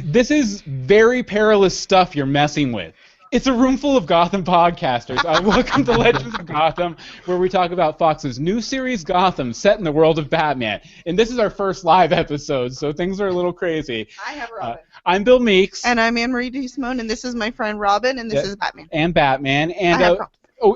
This is very perilous stuff you're messing with. It's a room full of Gotham podcasters. Welcome to Legends of Gotham, where we talk about Fox's new series Gotham, set in the world of Batman. And this is our first live episode, so things are a little crazy. I have Robin. I'm Bill Meeks. And I'm Anne-Marie DeSimone, and this is my friend Robin, and this is Batman. And Batman. And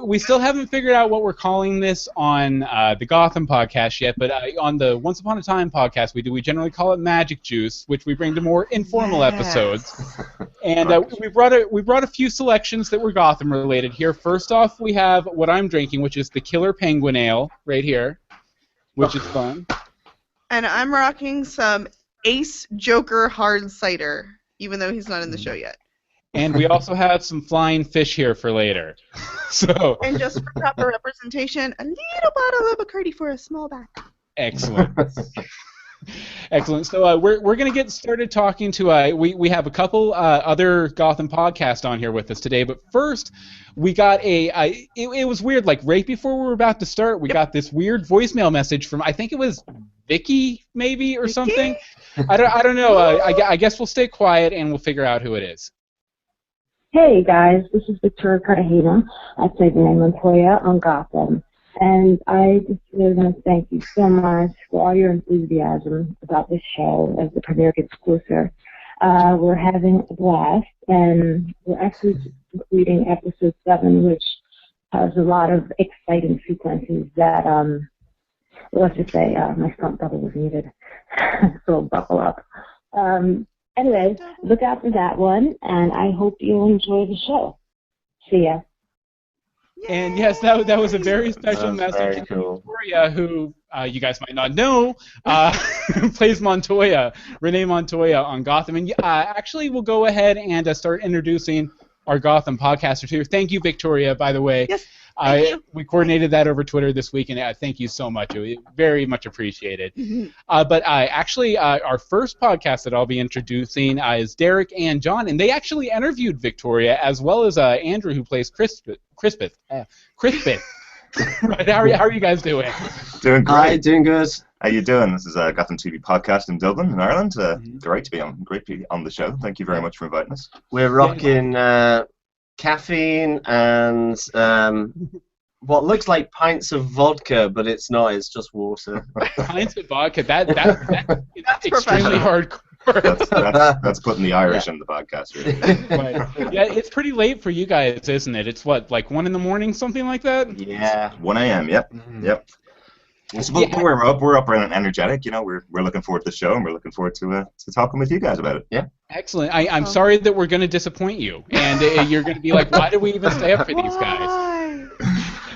we still haven't figured out what we're calling this on the Gotham podcast yet, but on the Once Upon a Time podcast we generally call it Magic Juice, which we bring to more informal episodes. And we brought a few selections that were Gotham related here. First off, we have what I'm drinking, which is the Killer Penguin Ale right here, which is fun. And I'm rocking some Ace Joker hard cider, even though he's not in the show yet. And we also have some flying fish here for later. So. And just for proper representation, a little bottle of Bacardi for a small back. Excellent. Excellent. So we're going to get started talking to, we have a couple other Gotham podcasts on here with us today, but first we got it was weird, like right before we were about to start, we got this weird voicemail message from, I think it was Vicky maybe or something. I don't know. I guess we'll stay quiet and we'll figure out who it is. Hey guys, this is Victoria Cartagena. I played Renee Montoya on Gotham, and I just really want to thank you so much for all your enthusiasm about this show as the premiere gets closer. We're having a blast, and we're actually completing episode 7, which has a lot of exciting sequences that, let's just say, my front double was needed, so buckle up. Anyway, look out for that one, and I hope you'll enjoy the show. See ya. And yes, that was a very special message from Victoria, who you guys might not know, plays Montoya, Renee Montoya on Gotham. And actually, we'll go ahead and start introducing our Gotham podcasters here. Thank you, Victoria, by the way. Yes. We coordinated that over Twitter this week, and thank you so much. Very much appreciated. Mm-hmm. But actually, our first podcast that I'll be introducing is Derek and John, and they actually interviewed Victoria as well as Andrew, who plays Crispeth. Right, how are you guys doing? Doing great. Hi, doing good. How you doing? This is a Gotham TV podcast in Dublin, in Ireland. Great to be on the show. Thank you very much for inviting us. We're rocking caffeine and what looks like pints of vodka, but it's not. It's just water. Pints of vodka. That's extremely hardcore. That's putting the Irish in the podcast, really. Right. Yeah, it's pretty late for you guys, isn't it? It's what, like 1 in the morning, something like that? Yeah. 1 a.m. Yep. Mm-hmm. Yep. So, we're up and energetic. You know, we're looking forward to the show, and we're looking forward to talking with you guys about it. Yeah. Excellent. I'm sorry that we're going to disappoint you, and you're going to be like, why did we even stay up for these guys?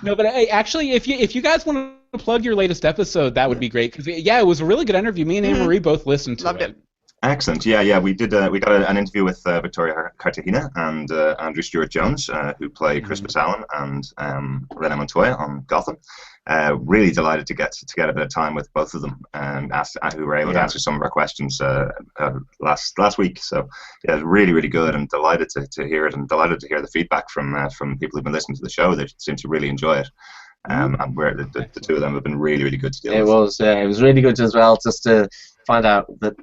No, but actually, if you guys want to plug your latest episode, that would be great. Because it was a really good interview. Me and Anne-Marie both listened to it. Excellent. Yeah. We did. We got an interview with Victoria Cartagena and Andrew Stewart Jones, who play Crispeth Allen and Renee Montoya on Gotham. Really delighted to get a bit of time with both of them, and who were able to answer some of our questions last week. So yeah, it was really, really good, and delighted to hear it, and delighted to hear the feedback from people who've been listening to the show. They seem to really enjoy it. And the two of them have been really, really good to deal with. It was really good as well, just to find out that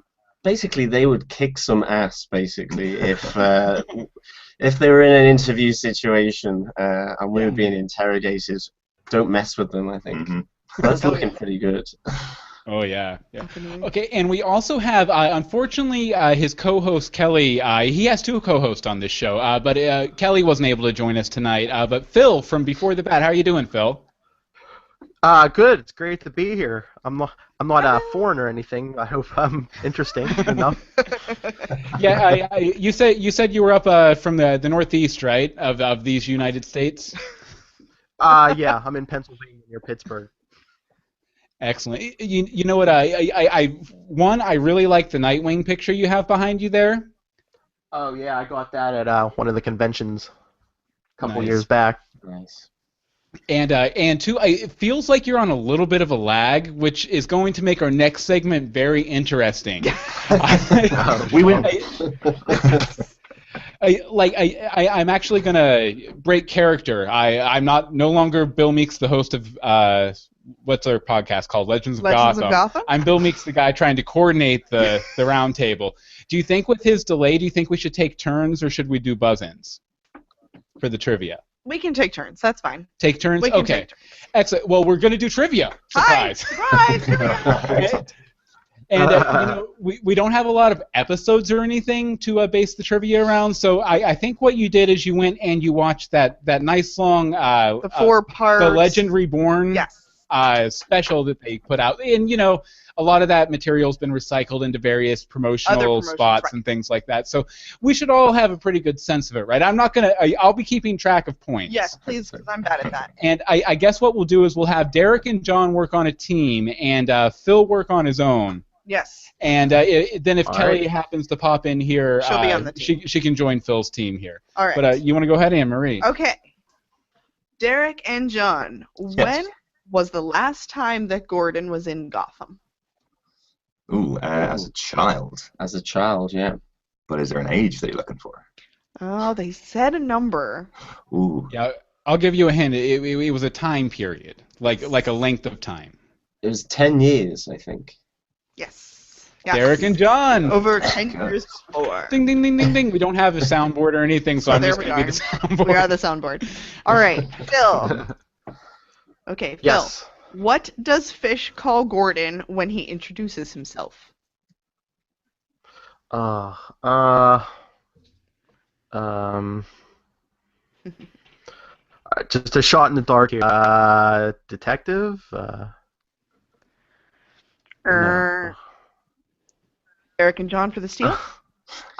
basically they would kick some ass, basically, if they were in an interview situation and we were being interrogated. Don't mess with them, I think. Mm-hmm. That's looking pretty good. Oh, yeah. Okay, and we also have, unfortunately, his co-host, Kelly. He has 2 co-hosts on this show, but Kelly wasn't able to join us tonight. But Phil from Before the Bat, how are you doing, Phil? Good. It's great to be here. I'm not foreign or anything. I hope I'm interesting enough. Yeah, you said you were up from the Northeast, right, of these United States? Yeah, I'm in Pennsylvania near Pittsburgh. Excellent. You know what? I really like the Nightwing picture you have behind you there. Oh yeah, I got that at one of the conventions a couple years back. Nice. And two, it feels like you're on a little bit of a lag, which is going to make our next segment very interesting. We win. I'm actually gonna break character. I'm no longer Bill Meeks, the host of what's our podcast called, Legends of Gotham. I'm Bill Meeks, the guy trying to coordinate the roundtable. Do you think with his delay, do you think we should take turns or should we do buzz-ins for the trivia? We can take turns. That's fine. Take turns? We can Okay. take turns. Excellent. Well, we're going to do trivia. Surprise. Hi, surprise. And we don't have a lot of episodes or anything to base the trivia around, so I think what you did is you went and you watched that nice long the 4-part The Legend Reborn special that they put out. And, a lot of that material's been recycled into various promotional spots and things like that. So we should all have a pretty good sense of it, right? I'll be keeping track of points. Yes, please, because I'm bad at that. And I guess what we'll do is we'll have Derek and John work on a team and Phil work on his own. Yes. And then if Kelly happens to pop in here, she'll be on the team. She can join Phil's team here. All right. But you want to go ahead, Anne-Marie? Okay. Derek and John, when was the last time that Gordon was in Gotham? Ooh, as a child. As a child, yeah. But is there an age that you're looking for? Oh, they said a number. Ooh. Yeah, I'll give you a hint. It was a time period, like a length of time. It was 10 years, I think. Yes. Derek and John. Over 10 years before. Ding, ding, ding, ding, ding. We don't have a soundboard or anything, so I'm just going to be the soundboard. We are the soundboard. All right, Phil. Okay, Phil. Yes. What does Fish call Gordon when he introduces himself? Just a shot in the dark here. Detective? No. Eric and John for the steal?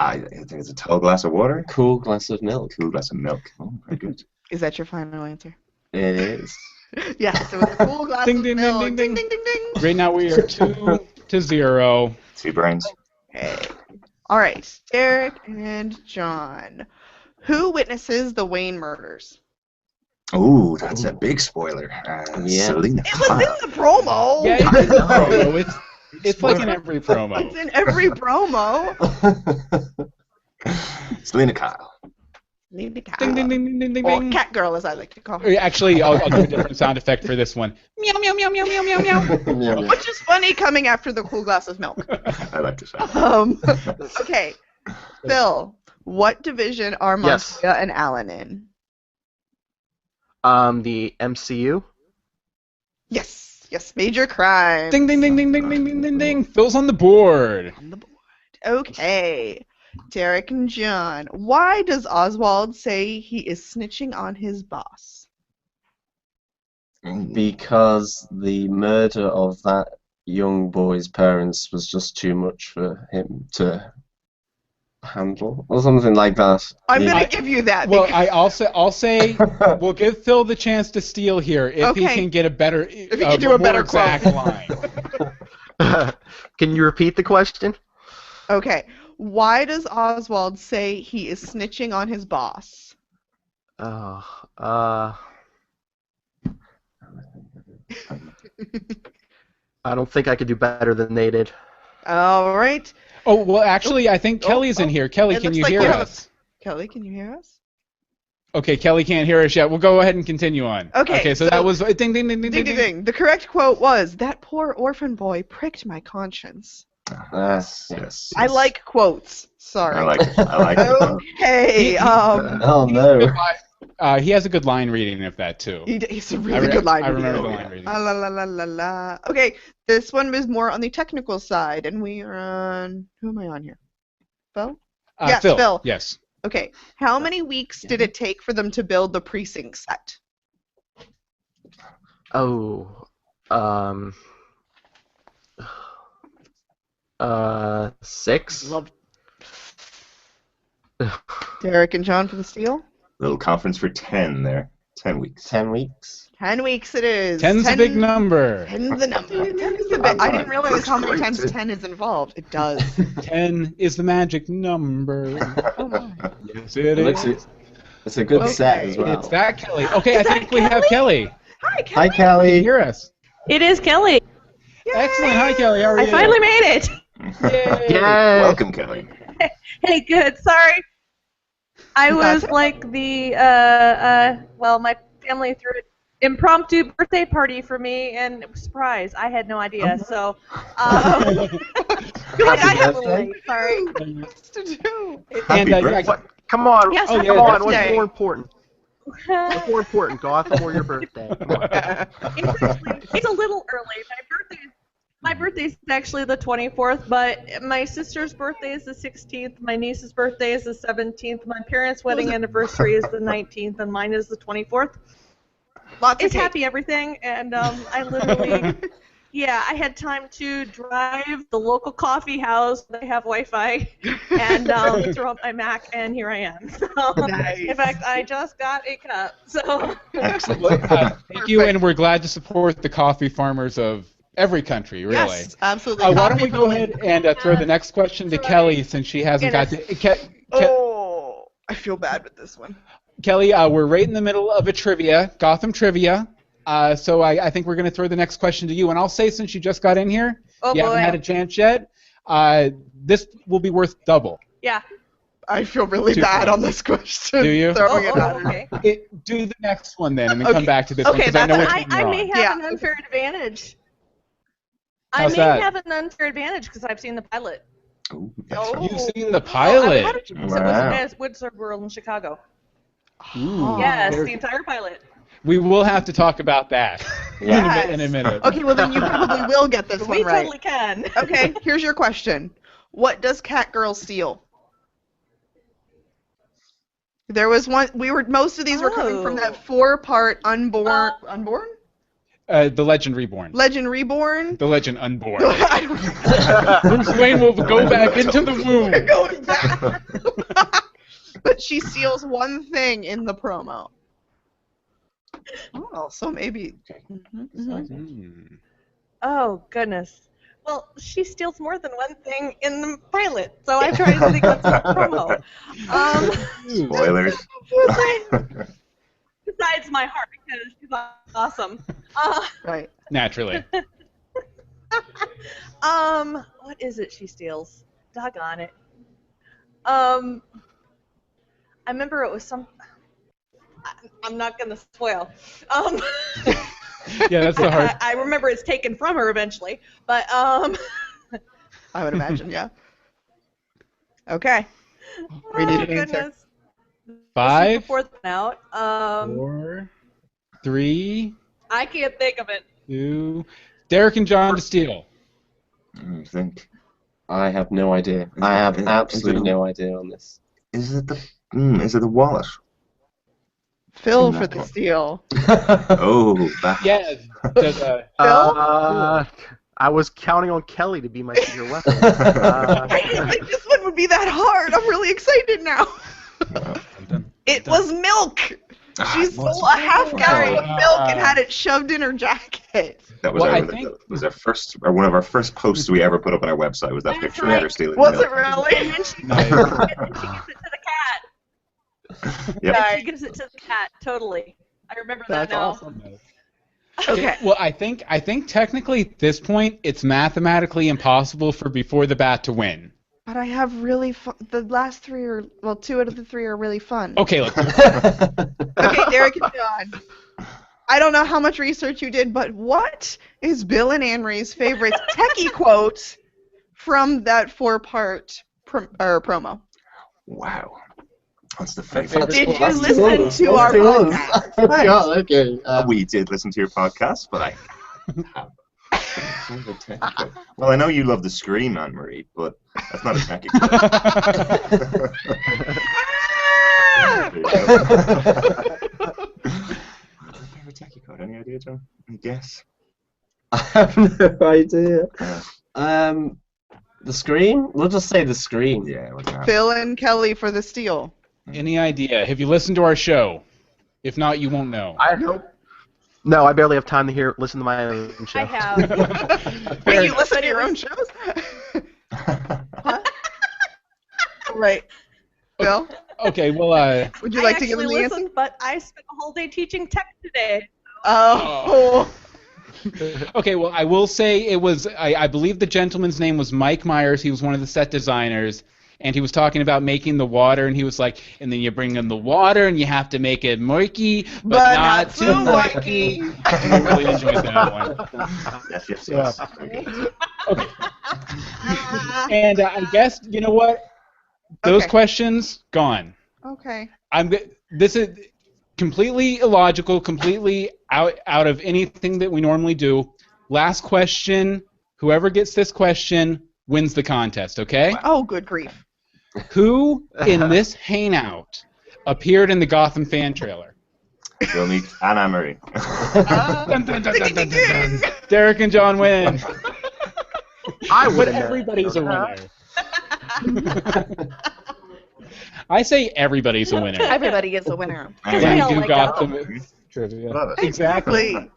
I think it's a tall glass of water. Cool glass of milk. Cool glass of milk. Oh, very good. Is that your final answer? It is. Yes, it was a cool glass Ding, of ding, milk. ding, ding, Ding, ding, ding. Right now we are 2-0. 2 brains. Okay. All right, Derek and John. Who witnesses the Wayne murders? Ooh, that's a big spoiler. Selena It was Kyle. in the promo. Yeah, it's in the promo. It's like in every promo. It's in every promo. Selena Kyle. Ding, ding, Ding, ding, ding, ding, ding, or ding. cat girl, as I like to call her. Actually, I'll do a different sound effect for this one. Meow, meow, meow, meow, meow, meow, meow. Which is funny coming after the cool glass of milk. I like to say. Okay, Phil, what division are Montoya and Allen in? The MCU? Yes, major crime. Ding, ding, ding, ding, ding, ding, ding, ding, ding. Phil's on the board. On the board. Okay. Derek and John, why does Oswald say he is snitching on his boss? Because the murder of that young boy's parents was just too much for him to handle, or something like that. I'm going to give you that. Well, I'll say we'll give Phil the chance to steal here if he can get a better, if he can do a better exact quote. line. Can you repeat the question? Okay. Why does Oswald say he is snitching on his boss? I don't think I could do better than they did. All right. Oh, well, actually, I think Kelly's in here. Kelly, can you hear us? Kelly, can you hear us? Okay, Kelly can't hear us yet. We'll go ahead and continue on. Okay, so that was ding, ding, ding, ding, ding, ding, ding. The correct quote was, "That poor orphan boy pricked my conscience." Yes. I like quotes. Sorry. I like it. Okay. Oh no. He has a good line reading of that too. He's a really good line reading. I remember the line reading. La la la la la. Okay, this one is more on the technical side, and we are on. Who am I on here? Phil? Yes, Phil. Yes. Okay. How many weeks did it take for them to build the precinct set? Oh. 6. Derek and John for the steal? Little conference for 10 there. 10 weeks. 10 weeks. 10 weeks it is. 10's a big number. 10's a number. 10 is a big. I didn't realize how many times 10 is involved. It does. 10 is the magic number. Oh my. Yes, it is. It's a good set as well. It's that Kelly. Okay, I think we have Kelly. Hi, Kelly. Hi, Kelly. Can you hear us? It is Kelly. Yay! Excellent. Hi, Kelly. How are you? I finally made it. Yay. Yay! Welcome, Kelly. Hey, good. Sorry. I was That's it? like the well, my family threw an impromptu birthday party for me, and it was a surprise. I had no idea, so I got a little late. Sorry. What's to do? And Happy birthday. What? Come on. Yes, Oh, happy yeah, Come on. that's What's right. more important? What's more important, Gotham or your birthday? Come on. It's a little early. My birthday's actually the 24th, but my sister's birthday is the 16th, my niece's birthday is the 17th, my parents' wedding anniversary is the 19th, and mine is the 24th. Lots of It's cake. happy everything, and I literally, yeah, I had time to drive the local coffee house. They have Wi-Fi, and throw up my Mac, and here I am. So, Nice. in fact, I just got a cup. So, Excellent. Thank you, and we're glad to support the coffee farmers of every country, really. Yes, absolutely. Why don't we Coffee go Berlin. ahead and throw the next question to Right. Kelly, since she hasn't got to. Oh, I feel bad with this one. Kelly, we're right in the middle of a Gotham trivia. So I think we're going to throw the next question to you. And I'll say, since you just got in here, oh you haven't boy, had a chance yet, this will be worth double. yeah. I feel really 2 bad points. on this question. Do you? Throwing it out. Okay. Do the next one then, and then Okay. come back to this one, Okay, because I know which that's- one you're I may on. have an unfair advantage. I How's may that? have an unfair advantage because I've seen the pilot. Ooh, Oh. You've seen the How pilot. did you know Wow. it was Woodside World in Chicago? Ooh, Yes, there- the entire pilot. We will have to talk about that Yes. in a minute. Okay, well then you probably will get this We one right. totally can. Okay, here's your question. What does Catgirl steal? There was one. Most of these were coming from that 4-part unborn. Unborn? The Legend Reborn. Legend Reborn. The Legend Unborn. I don't know. Bruce Wayne will go back into the We're womb. going back. But she steals one thing in the promo. Oh, so maybe. Mhm, mhm. Hmm. Oh, goodness. Well, she steals more than one thing in the pilot, so I try to think what's in the promo. Spoilers. Besides my heart, because she's awesome. Right. Naturally. What is it she steals? Doggone it. I remember it was some. I'm not gonna spoil. Yeah, that's the hard. I remember it's taken from her eventually, but I would imagine, yeah. Okay. We need oh, an answer. goodness. Five, Before the out. 4, 3, I can't think of it. 2. Derek and John to steal. I think. I have no idea. I have Is it- absolutely no idea on this. Is it the wallet? Phil In for that the one. steal. Oh, that. Yeah. I was counting on Kelly to be my secret weapon. I didn't think this one would be that hard. I'm really excited now. It was milk. She stole a half gallon of milk and had it shoved in her jacket. That was, Well, our, I that think- was our first, or one of our first posts we ever put up on our website. Was that That's picture right. of her stealing Was milk. it really? And then she Nice. gives it to the cat. Yep. And she gives it to the cat, totally. I remember that That's now. awesome. Okay. Well, I think technically at this point it's mathematically impossible for Before the Bat to win. But I have really fun. The last 3 are, well, 2 out of the 3 are really fun. Okay, let's. Okay, Derek and John. I don't know how much research you did, but what is Bill and Anne Marie's favorite techie quote from that 4-part promo? Wow. That's the favorite. Did you listen to our podcast? Oh, okay. We did listen to your podcast, but I have. Well, I know you love the scream, Anne Marie, but that's not a techie quote. There you go. What's your favorite techie quote? Any idea, John? Any guess? I have no idea. The Scream? We'll just say the Scream. Yeah, we're gonna have Phil and Kelly for the steal. Any idea? Have you listened to our show? If not, you won't know. I hope. No, I barely have time to listen to my own show. I have. Wait, you listen to your own shows? Right. Phil, Okay, well, would you like to give I him actually the answer? listened, but I spent a whole day teaching tech today. Oh. okay, well, I will say it was. I believe the gentleman's name was Mike Myers. He was one of the set designers, and he was talking about making the water, and he was like, and then you bring in the water, and you have to make it murky, but not too murky. I really enjoyed that one. Yes. Okay. And I guess, you know what? Those questions, gone. Okay. This is completely illogical, completely out of anything that we normally do. Last question. Whoever gets this question wins the contest, okay? Oh, good grief. Who in this hangout appeared in the Gotham fan trailer? You'll meet Anna Marie. Dun, dun, dun, dun, dun, dun, dun. Derek and John win. But everybody's a winner. I say everybody's a winner. Everybody is a winner. When you do Gotham trivia. Exactly.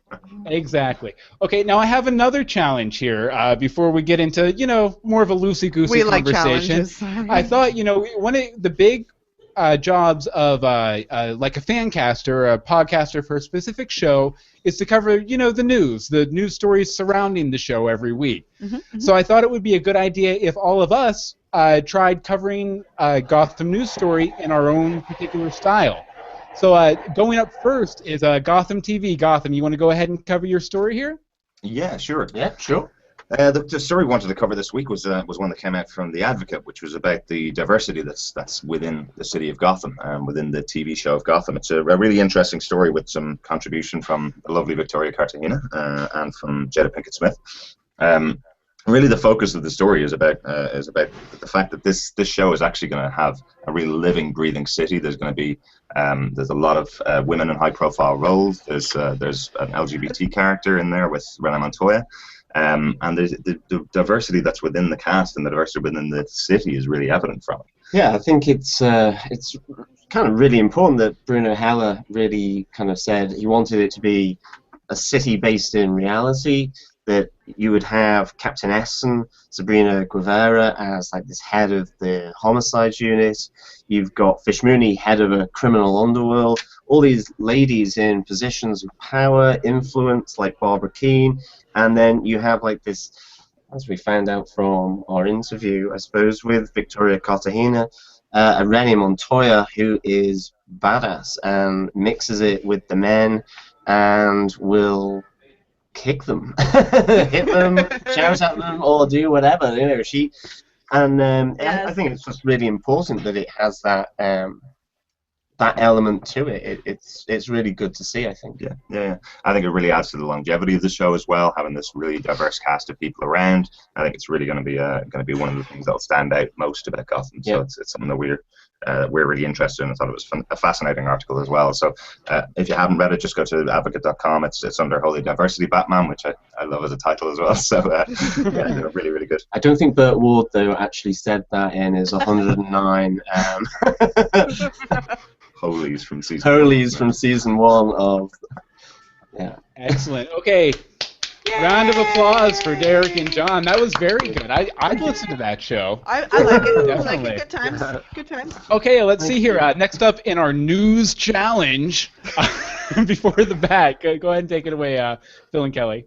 Exactly. Okay, now I have another challenge here before we get into, more of a loosey-goosey conversation. I thought, one of the big jobs of like a fan caster or a podcaster for a specific show is to cover, the news stories surrounding the show every week. Mm-hmm. So I thought it would be a good idea if all of us tried covering a Gotham news story in our own particular style. So going up first is Gotham TV. Gotham, you want to go ahead and cover your story here? Yeah, sure. Yeah, sure. The story we wanted to cover this week was one that came out from The Advocate, which was about the diversity that's within the city of Gotham, within the TV show of Gotham. It's a really interesting story with some contribution from the lovely Victoria Cartagena and from Jada Pinkett Smith. Really, the focus of the story is about the fact that this show is actually going to have a really living, breathing city. There's going to be there's a lot of women in high-profile roles. There's an LGBT character in there with Rena Montoya. And the diversity that's within the cast and the diversity within the city is really evident from it. Yeah, I think it's kind of really important that Bruno Heller really kind of said he wanted it to be a city based in reality, that you would have Captain Essen, Sabrina Guevara, as like this head of the homicide unit. You've got Fish Mooney, head of a criminal underworld. All these ladies in positions of power, influence, like Barbara Keane. And then you have like this, as we found out from our interview, I suppose, with Victoria Cartagena, Rene Montoya, who is badass and mixes it with the men and will kick them, hit them, shout at them, or do whatever. I think it's just really important that it has that that element to it. It's really good to see, I think. Yeah. I think it really adds to the longevity of the show as well, having this really diverse cast of people around. I think it's really going to be one of the things that'll stand out most about Gotham. So it's something that we're really interested in. I thought it was a fascinating article as well. So if you haven't read it, just go to advocate.com. It's under Holy Diversity Batman, which I love as a title as well. So they're really, really good. I don't think Burt Ward, though, actually said that in his 109 Holies from season 1 of... Yeah. Excellent. Okay. Yay! Round of applause for Derek and John. That was very good. I'd listen to that show. I like it. Definitely. Good times. Good times. Okay, let's see here. Next up in our news challenge, before the bat, go ahead and take it away, Phil and Kelly.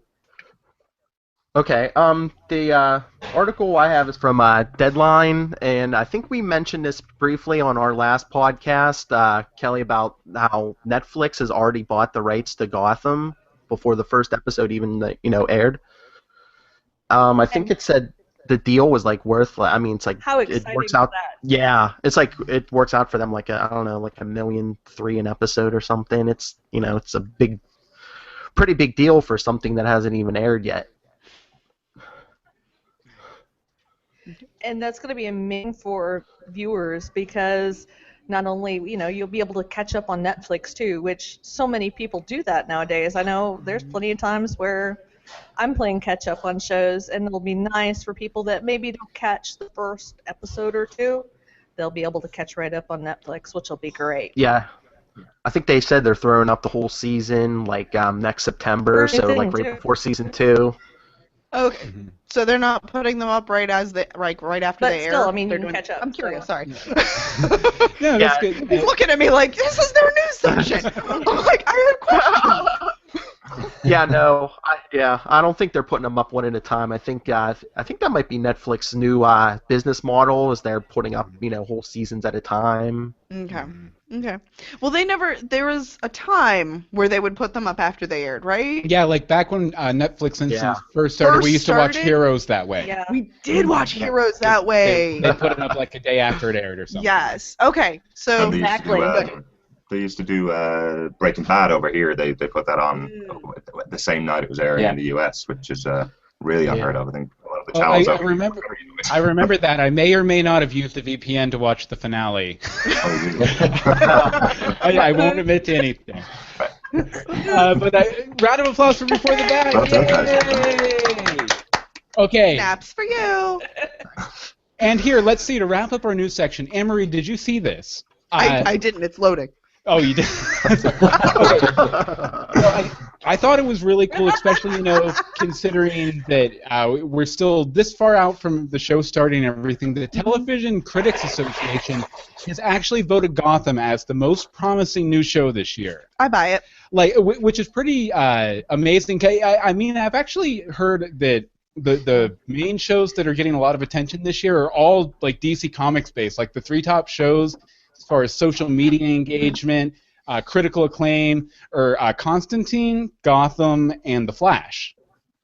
Okay. The article I have is from Deadline, and I think we mentioned this briefly on our last podcast, Kelly, about how Netflix has already bought the rights to Gotham before the first episode even aired. I think it said the deal was like worth. I mean, it's like how exciting it works out. That? Yeah, it's like it works out for them like $1.3 million an episode or something. It's it's a pretty big deal for something that hasn't even aired yet. And that's going to be amazing for viewers because not only, you'll be able to catch up on Netflix too, which so many people do that nowadays. I know there's plenty of times where I'm playing catch up on shows, and it'll be nice for people that maybe don't catch the first episode or two. They'll be able to catch right up on Netflix, which will be great. Yeah. I think they said they're throwing up the whole season next September, so right before season 2. Okay, so they're not putting them up right after they air. But still, you they're can catch up. I'm curious. Sorry. No, that's good. He's looking at me like this is their news section. I'm like, I have questions. Yeah, no, I don't think they're putting them up one at a time. I think that might be Netflix's new business model, is they're putting up whole seasons at a time. Okay. Okay. Well, there was a time where they would put them up after they aired, right? Yeah, like back when Netflix instance Yeah. first started, we used to watch started? Heroes that way. Yeah. We did watch Heroes that way. They put it up like a day after it aired or something. Yes. Okay. So And they used to do Breaking Bad over here. They put that on the same night it was airing in the US, which is really unheard of. I think a lot of the channels over here. I remember that. I may or may not have used the VPN to watch the finale. I won't admit to anything. But round of applause for Before the Bag. Well done, guys. Yay! Okay. snaps for you. And here, let's see, to wrap up our news section, Anne-Marie, did you see this? I didn't. It's loading. Oh, you did? Okay. I thought it was really cool, especially, considering that we're still this far out from the show starting and everything. The Television Critics Association has actually voted Gotham as the most promising new show this year. I buy it. Which is pretty amazing. I mean, I've actually heard that the main shows that are getting a lot of attention this year are all like DC Comics based, like the three top shows as far as social media engagement, critical acclaim, or Constantine, Gotham, and The Flash.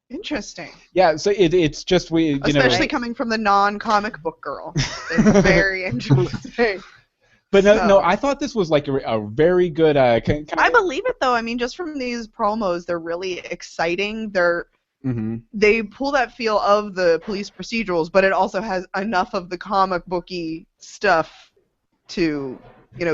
Interesting. Yeah, so it's just especially coming from the non-comic book girl. It's very interesting. But no, I thought this was like a very good. I believe it though. I mean, just from these promos, they're really exciting. They pull that feel of the police procedurals, but it also has enough of the comic booky stuff to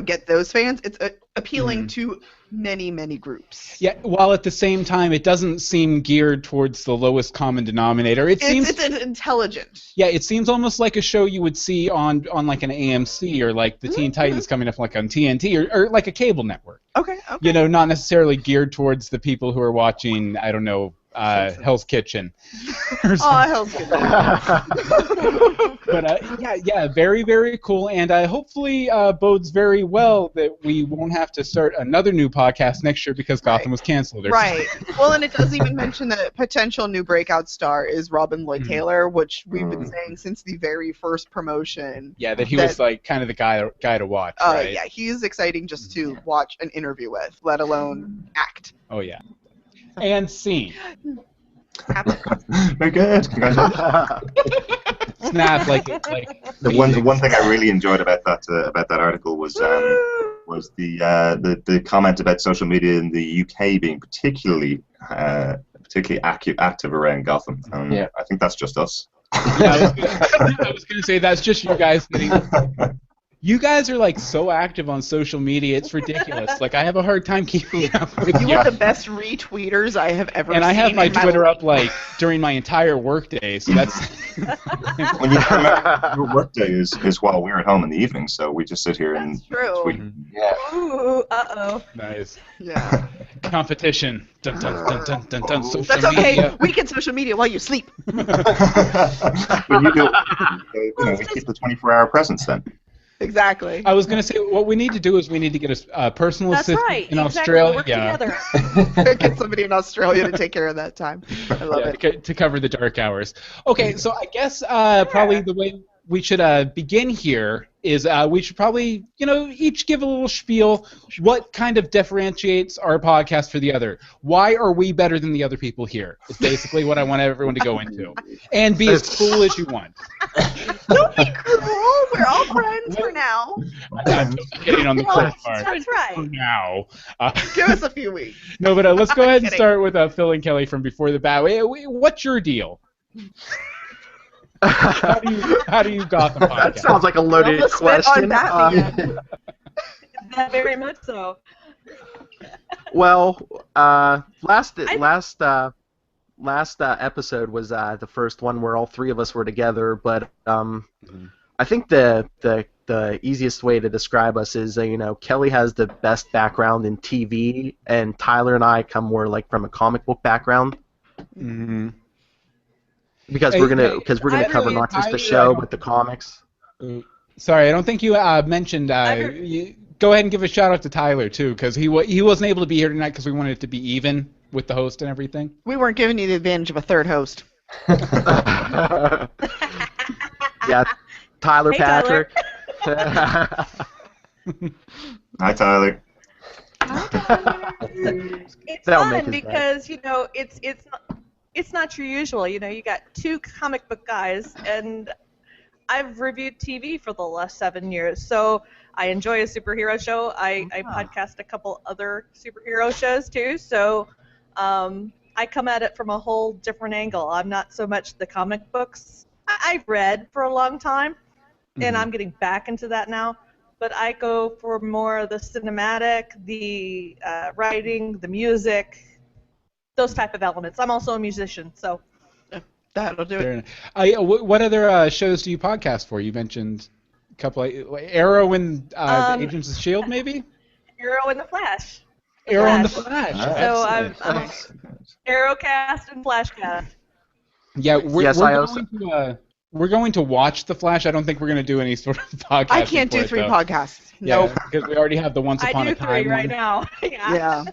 get those fans. It's appealing to many, many groups. Yeah, while at the same time it doesn't seem geared towards the lowest common denominator. It's intelligent. Yeah, it seems almost like a show you would see on like an AMC or like the Teen Titans coming up like on TNT or like a cable network. Okay. Not necessarily geared towards the people who are watching, I don't know, Hell's Kitchen. Hell's Kitchen. But yeah, very, very cool, and hopefully bodes very well that we won't have to start another new podcast next year because Gotham was canceled. Right. Well, and it does even mention that a potential new breakout star is Robin Lloyd Taylor, which we've been saying since the very first promotion. Yeah, that he was like kind of the guy to watch. Right? Yeah, he is exciting just to watch an interview with, let alone act. Oh yeah. And scene. Very good. Congratulations. Snap like the one thing I really enjoyed about that article was the comment about social media in the UK being particularly active around Gotham. I think that's just us. I was gonna say that's just you guys. You guys are like so active on social media, it's ridiculous. Like I have a hard time keeping up with you. You are the best retweeters I have ever seen. And I have my Twitter up like during my entire workday, so that's. When you remember, your workday is while we're at home in the evening, so we just sit here and tweet. Yeah. Ooh, uh-oh. Nice. Yeah. Competition. Dun, dun, dun, dun, dun, dun, social That's okay. media. We can social media while you sleep. When you do, we keep the 24-hour presence then. Exactly. I was going to say, what we need to do is we need to get a personal assistant in Australia. Work together. Get somebody in Australia to take care of that time. I love it. To cover the dark hours. Okay, so I guess probably the way we should begin here is we should probably, each give a little spiel. What kind of differentiates our podcast for the other? Why are we better than the other people here? Is basically what I want everyone to go into. And be as cool as you want. Don't be cruel. We're all friends for now. I'm just kidding on the first part. That's right. For now. Give us a few weeks. No, but let's go ahead and start with Phil and Kelly from Before the Bat. What's your deal? How do you Gotham podcast? That sounds like a loaded question. Very much so. Well, last episode was the first one where all three of us were together, but I think the easiest way to describe us is Kelly has the best background in TV, and Tyler and I come more like from a comic book background. Mm-hmm. Because we're gonna cover not just the show but the comics. Sorry, I don't think you mentioned. Go ahead and give a shout out to Tyler too, because he wasn't able to be here tonight because we wanted it to be even. with the host and everything. We weren't giving you the advantage of a third host. Yeah, Tyler Hey, Patrick. Hi, Tyler. It's That'll make fun his day. because it's not your usual. You got two comic book guys, and I've reviewed TV for the last 7 years, so I enjoy a superhero show. I podcast a couple other superhero shows too, so I come at it from a whole different angle. I'm not so much the comic books. I've read for a long time, and I'm getting back into that now. But I go for more the cinematic, the writing, the music, those type of elements. I'm also a musician, so. That'll do it. What other shows do you podcast for? You mentioned a couple of Arrow and the Agents of S.H.I.E.L.D. maybe? Arrow and the Flash. Arrow and the Flash. So I'm Excellent. Arrowcast and Flashcast. Yeah, Yes, we're going to watch The Flash. I don't think we're going to do any sort of podcast. I can't do 3 podcasts. Nope. Because we already have the Once Upon I a do Time 3 right one. now. Yeah.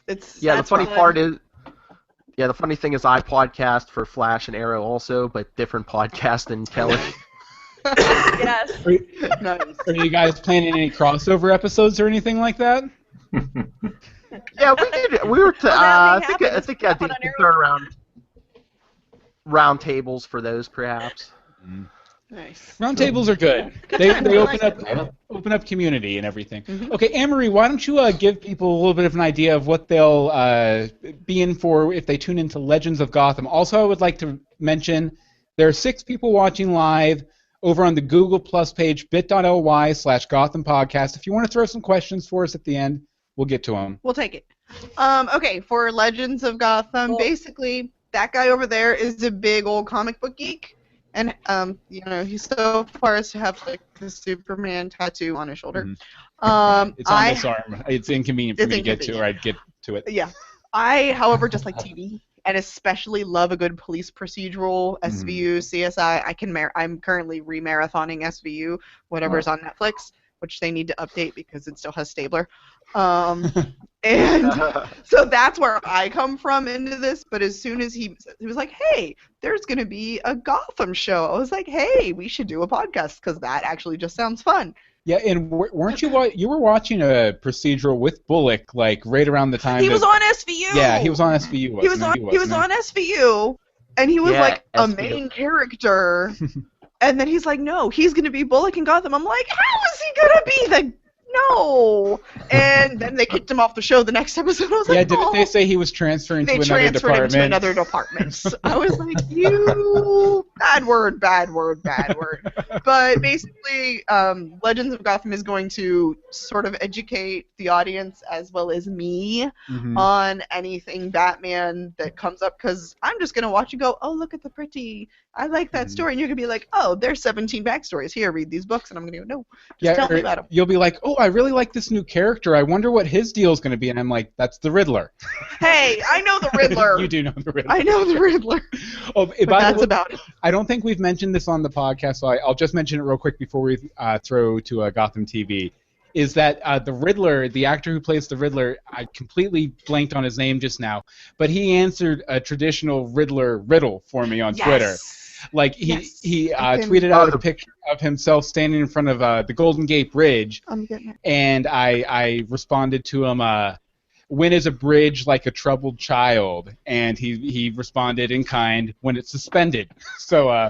The funny part is, the funny thing is I podcast for Flash and Arrow also, but different podcast than Kelly. Yes. Nice. Are you guys planning any crossover episodes or anything like that? Yeah, we did. We were. I think I did throw around round tables for those, perhaps. Nice. Roundtables are good. They open up community and everything. Okay, Anne-Marie, why don't you give people a little bit of an idea of what they'll be in for if they tune into Legends of Gotham. Also, I would like to mention there are 6 people watching live over on the Google Plus page, bit.ly/Gotham Podcast. If you want to throw some questions for us at the end, we'll get to them. We'll take it. Okay, for Legends of Gotham, basically, that guy over there is a big old comic book geek. And, he's so far as to have, like, the Superman tattoo on his shoulder. It's on this arm. It's inconvenient for me to get to, or I'd get to it. Yeah. I, however, just like TV, and especially love a good police procedural, SVU, CSI. I'm currently re-marathoning SVU, whatever's on Netflix, which they need to update because it still has Stabler. And so that's where I come from into this, but as soon as he was like, hey, there's going to be a Gotham show, I was like, hey, we should do a podcast because that actually just sounds fun. Yeah, and weren't you were watching a procedural with Bullock, like, right around the time he was on SVU. Yeah, he was on SVU. He was on SVU, and he was like a main character. And then he's like, no, he's going to be Bullock in Gotham. I'm like, how is he going to be the... No. And then they kicked him off the show the next episode. I was like, didn't they say he was transferring to another department? They transferred him to another department. I was like, you... Bad word. But basically, Legends of Gotham is going to sort of educate the audience as well as me on anything Batman that comes up, because I'm just going to watch and go, oh, look at the pretty... I like that story, and you're going to be like, oh, there's 17 backstories. Here, read these books, and I'm going to go, no, just tell me about them. You'll be like, oh, I really like this new character. I wonder what his deal is going to be. And I'm like, that's the Riddler. Hey, I know the Riddler. You do know the Riddler. I know the Riddler. Oh, but that's about it. I don't think we've mentioned this on the podcast, so I'll just mention it real quick before we throw to Gotham TV. Is that the Riddler, the actor who plays the Riddler, I completely blanked on his name just now, but he answered a traditional Riddler riddle for me on Twitter. Like, he tweeted out a picture of himself standing in front of the Golden Gate Bridge, and I responded to him, when is a bridge like a troubled child? And he responded in kind, when it's suspended. So,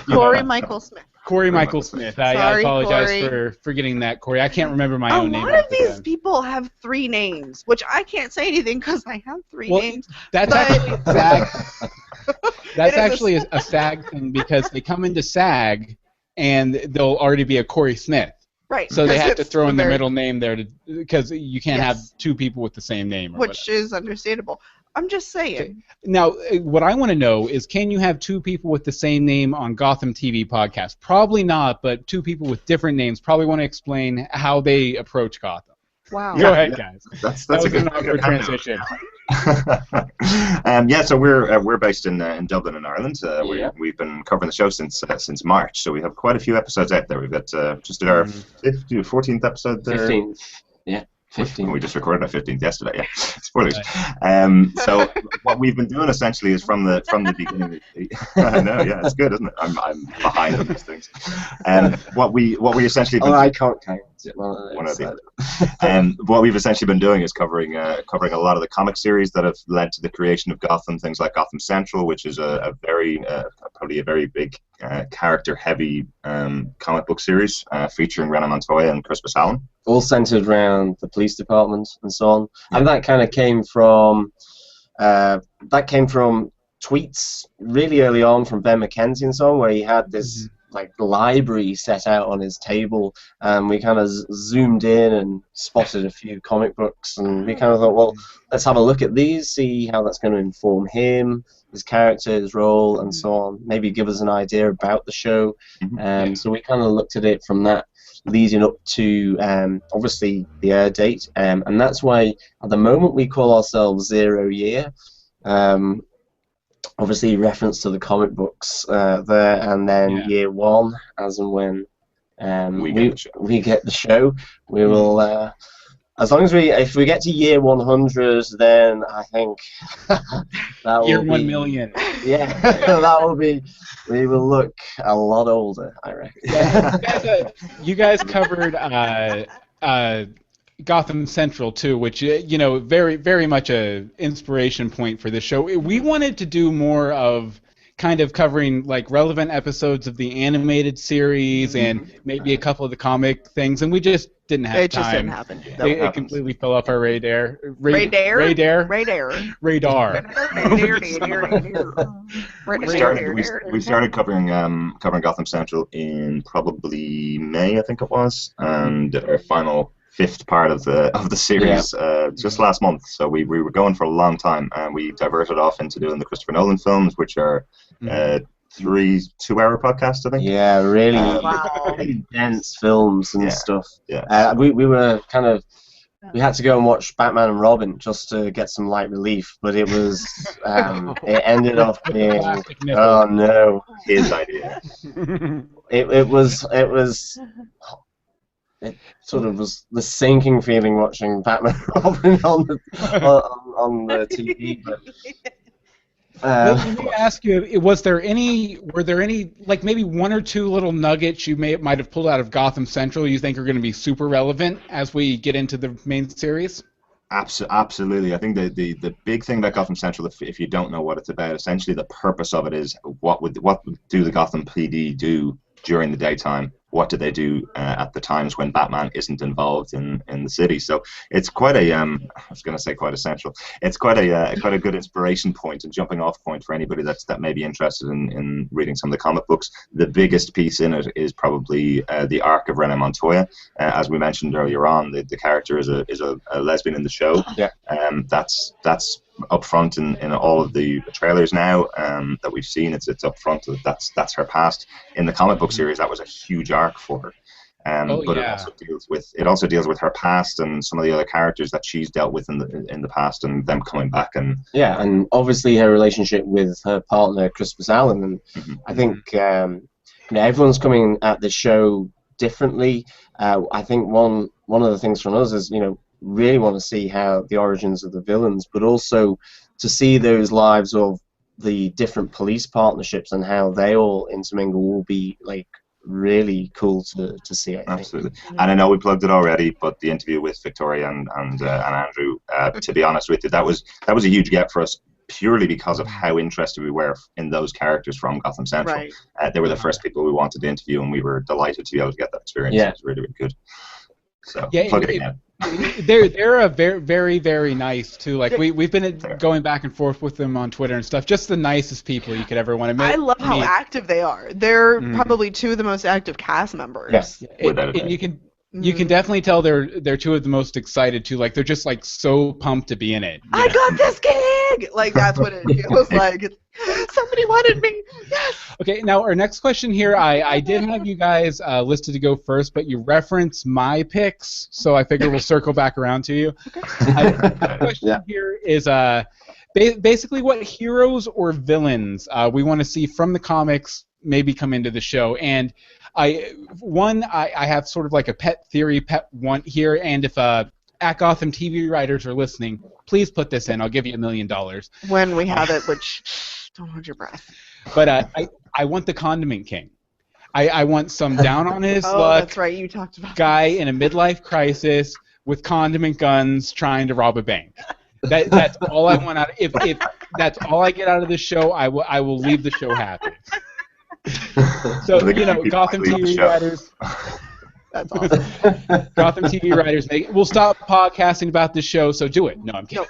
Corey Michael Smith. Corey Michael Smith. I apologize for getting that, Corey. I can't remember my own name. A lot of these people have 3 names, which I can't say anything because I have 3 names. That's actually SAG. That's actually a SAG thing, because they come into SAG and there'll already be a Corey Smith. Right. So they have to throw in the middle name there because you can't have 2 people with the same name. Which is understandable. I'm just saying. Now, what I want to know is, can you have 2 people with the same name on Gotham TV podcast? Probably not, but 2 people with different names probably want to explain how they approach Gotham. Wow. Go ahead, guys. That's a good awkward transition. So we're based in Dublin, in Ireland. We've been covering the show since March, so we have quite a few episodes out there. We've got just did our 14th episode there. 15th. Yeah. 15th. We just recorded our 15th yesterday. Yeah, spoilers. So what we've been doing essentially is from the beginning. I know, yeah, it's good, isn't it? I'm behind on these things. What we essentially been I can't count. What we've essentially been doing is covering a lot of the comic series that have led to the creation of Gotham. Things like Gotham Central, which is probably a very big character-heavy comic book series featuring Renan Montoya and Crispus Allen. All centered around the police department and so on, and that kind of came from tweets really early on from Ben McKenzie and so on, where he had this like library set out on his table, and we kind of zoomed in and spotted a few comic books, and we kind of thought, well, let's have a look at these, see how that's going to inform him, his character, his role, and so on. Maybe give us an idea about the show. So we kind of looked at it from that, leading up to obviously the air date, and that's why at the moment we call ourselves 0 Year. Obviously reference to the comic books there, and then year 1, as and when we get the show, we will. As long as if we get to year 100, then I think that will year be 1 million. Yeah, that will be. We will look a lot older, I reckon. Yeah, you guys covered Gotham Central too, which very very much a inspiration point for this show. We wanted to do more of kind of covering like relevant episodes of the animated series and maybe a couple of the comic things, and we just didn't have time. It just didn't happen. It completely fell off our radar. Radar. We started covering Gotham Central in probably May, I think it was, and our final 5th part of the series just last month. So we were going for a long time, and we diverted off into doing the Christopher Nolan films, which are 3 2-hour podcasts, I think. Yeah, really dense films and stuff. Yeah. We were kind of. We had to go and watch Batman and Robin just to get some light relief, but it was it ended up being his idea. It sort of was the sinking feeling watching Batman and Robin on the TV. But, let me ask you: were there any, like maybe 1 or 2 little nuggets you might have pulled out of Gotham Central you think are going to be super relevant as we get into the main series? Absolutely. I think the big thing about Gotham Central, if you don't know what it's about, essentially the purpose of it is what do the Gotham PD do during the daytime? What do they do at the times when Batman isn't involved in the city? So it's quite a I was going to say quite essential. It's quite a good inspiration point and jumping off point for anybody that may be interested in reading some of the comic books. The biggest piece in it is probably the arc of Renan Montoya. As we mentioned earlier on, the character is a lesbian in the show. Yeah. That's up front in all of the trailers now that we've seen. It's up front. That's her past. In the comic book series, that was a huge arc for her. But it also deals with her past and some of the other characters that she's dealt with in the past, and them coming back. And obviously her relationship with her partner Crispus Allen. And I think everyone's coming at the show differently. I think one of the things from us is really want to see how the origins of the villains, but also to see those lives of the different police partnerships and how they all intermingle will be like really cool to see. I think. Absolutely. And I know we plugged it already, but the interview with Victoria and Andrew, to be honest with you, that was a huge get for us, purely because of how interested we were in those characters from Gotham Central. Right. They were the first people we wanted to interview, and we were delighted to be able to get that experience. It was really, really good. So plug it in. They're a very, very, very nice too. Like we've been going back and forth with them on Twitter and stuff. Just the nicest people you could ever want to meet. I love how active they are. They're probably 2 of the most active cast members. Yes, and you can definitely tell they're 2 of the most excited too. Like they're just like so pumped to be in it. I got this gig. Like that's what it feels like. Somebody wanted me. Yes. Okay, now our next question here, I did have you guys listed to go first, but you reference my picks, so I figure we'll circle back around to you. The question here is basically what heroes or villains we want to see from the comics maybe come into the show. And I have sort of like a pet theory, pet want here, and if at Gotham TV writers are listening, please put this in. I'll give you $1 million. When we have it, which don't hold your breath. But I want the Condiment King. I want some down on his Oh, luck that's right. You talked about guy in a midlife crisis with condiment guns trying to rob a bank. That's all I want out. If that's all I get out of this show, I will leave the show happy. So Gotham TV writers. That's awesome. Gotham TV writers we'll stop podcasting about this show. So do it. No, I'm kidding.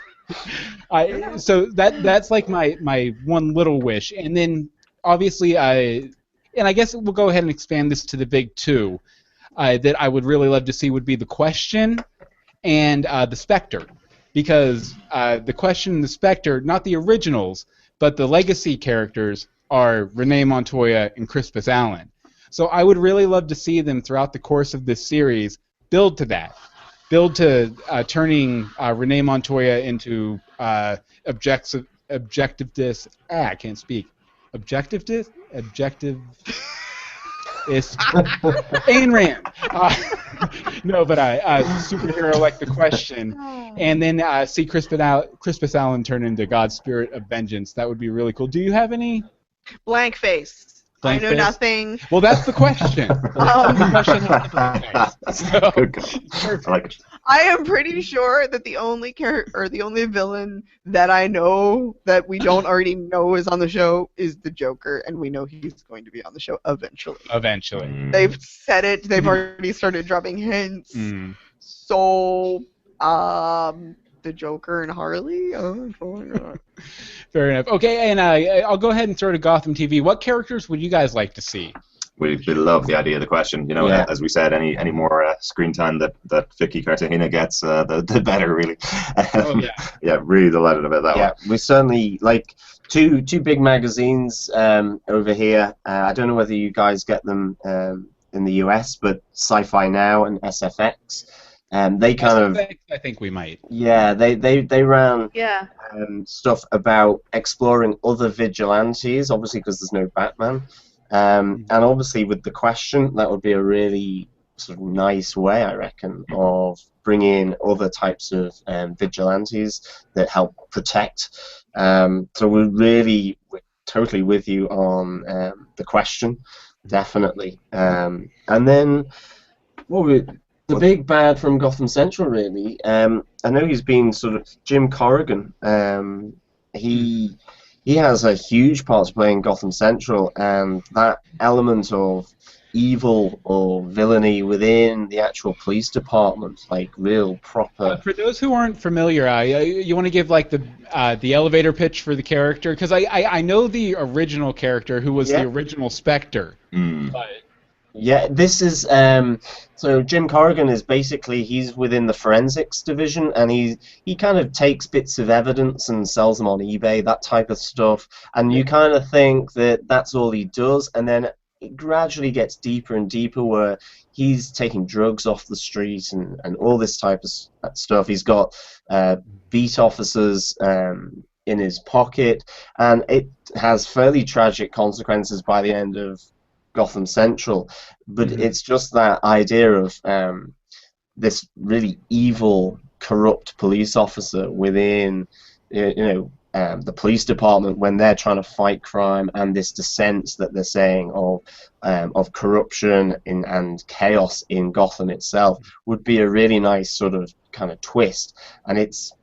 So that's like my one little wish, and then obviously and I guess we'll go ahead and expand this to the big two that I would really love to see would be the Question and the Spectre. Because the Question and the Spectre, not the originals, but the legacy characters are Renee Montoya and Crispus Allen. So I would really love to see them throughout the course of this series build to that. Build to turning Renee Montoya into objectivist. I can't speak. Objectivist? Objective. Ayn Rand. No, but superhero like the Question, and then see Crispus Allen turn into God's Spirit of Vengeance. That would be really cool. Do you have any? Blank face. Blank I know face? nothing. Well, that's the Question. The Question has the blank face. So, Good call. I like it. I am pretty sure that the only character or the only villain that I know that we don't already know is on the show is the Joker, and we know he's going to be on the show eventually. Eventually. They've said it. They've already started dropping hints. So, the Joker and Harley. Oh my God. Fair enough. Okay, and I'll go ahead and throw to Gotham TV. What characters would you guys like to see? We love the idea of the Question. As we said, any more screen time that Vicky Cartagena gets, the better, really. Yeah, really delighted about that one. We certainly like two big magazines over here. I don't know whether you guys get them in the US, but Sci-Fi Now and SFX. They kind of. I think we might. Yeah, they ran stuff about exploring other vigilantes, obviously because there's no Batman. And obviously with the Question, that would be a really sort of nice way, I reckon, of bringing other types of vigilantes that help protect. So we're totally with you on the Question, definitely. And then the big bad from Gotham Central, really. I know he's been sort of Jim Corrigan. He has a huge part to play in Gotham Central, and that element of evil or villainy within the actual police department, like real proper. For those who aren't familiar, you want to give like the elevator pitch for the character, because I know the original character who was the original Spectre. But... Yeah, this is so Jim Corrigan is basically he's within the forensics division, and he kind of takes bits of evidence and sells them on eBay, that type of stuff, and you kind of think that that's all he does, and then it gradually gets deeper and deeper where he's taking drugs off the street and all this type of stuff. He's got beat officers in his pocket, and it has fairly tragic consequences by the end of Gotham Central, but it's just that idea of this really evil, corrupt police officer within, the police department when they're trying to fight crime, and this descent that they're saying of corruption and chaos in Gotham itself would be a really nice sort of kind of twist, and it's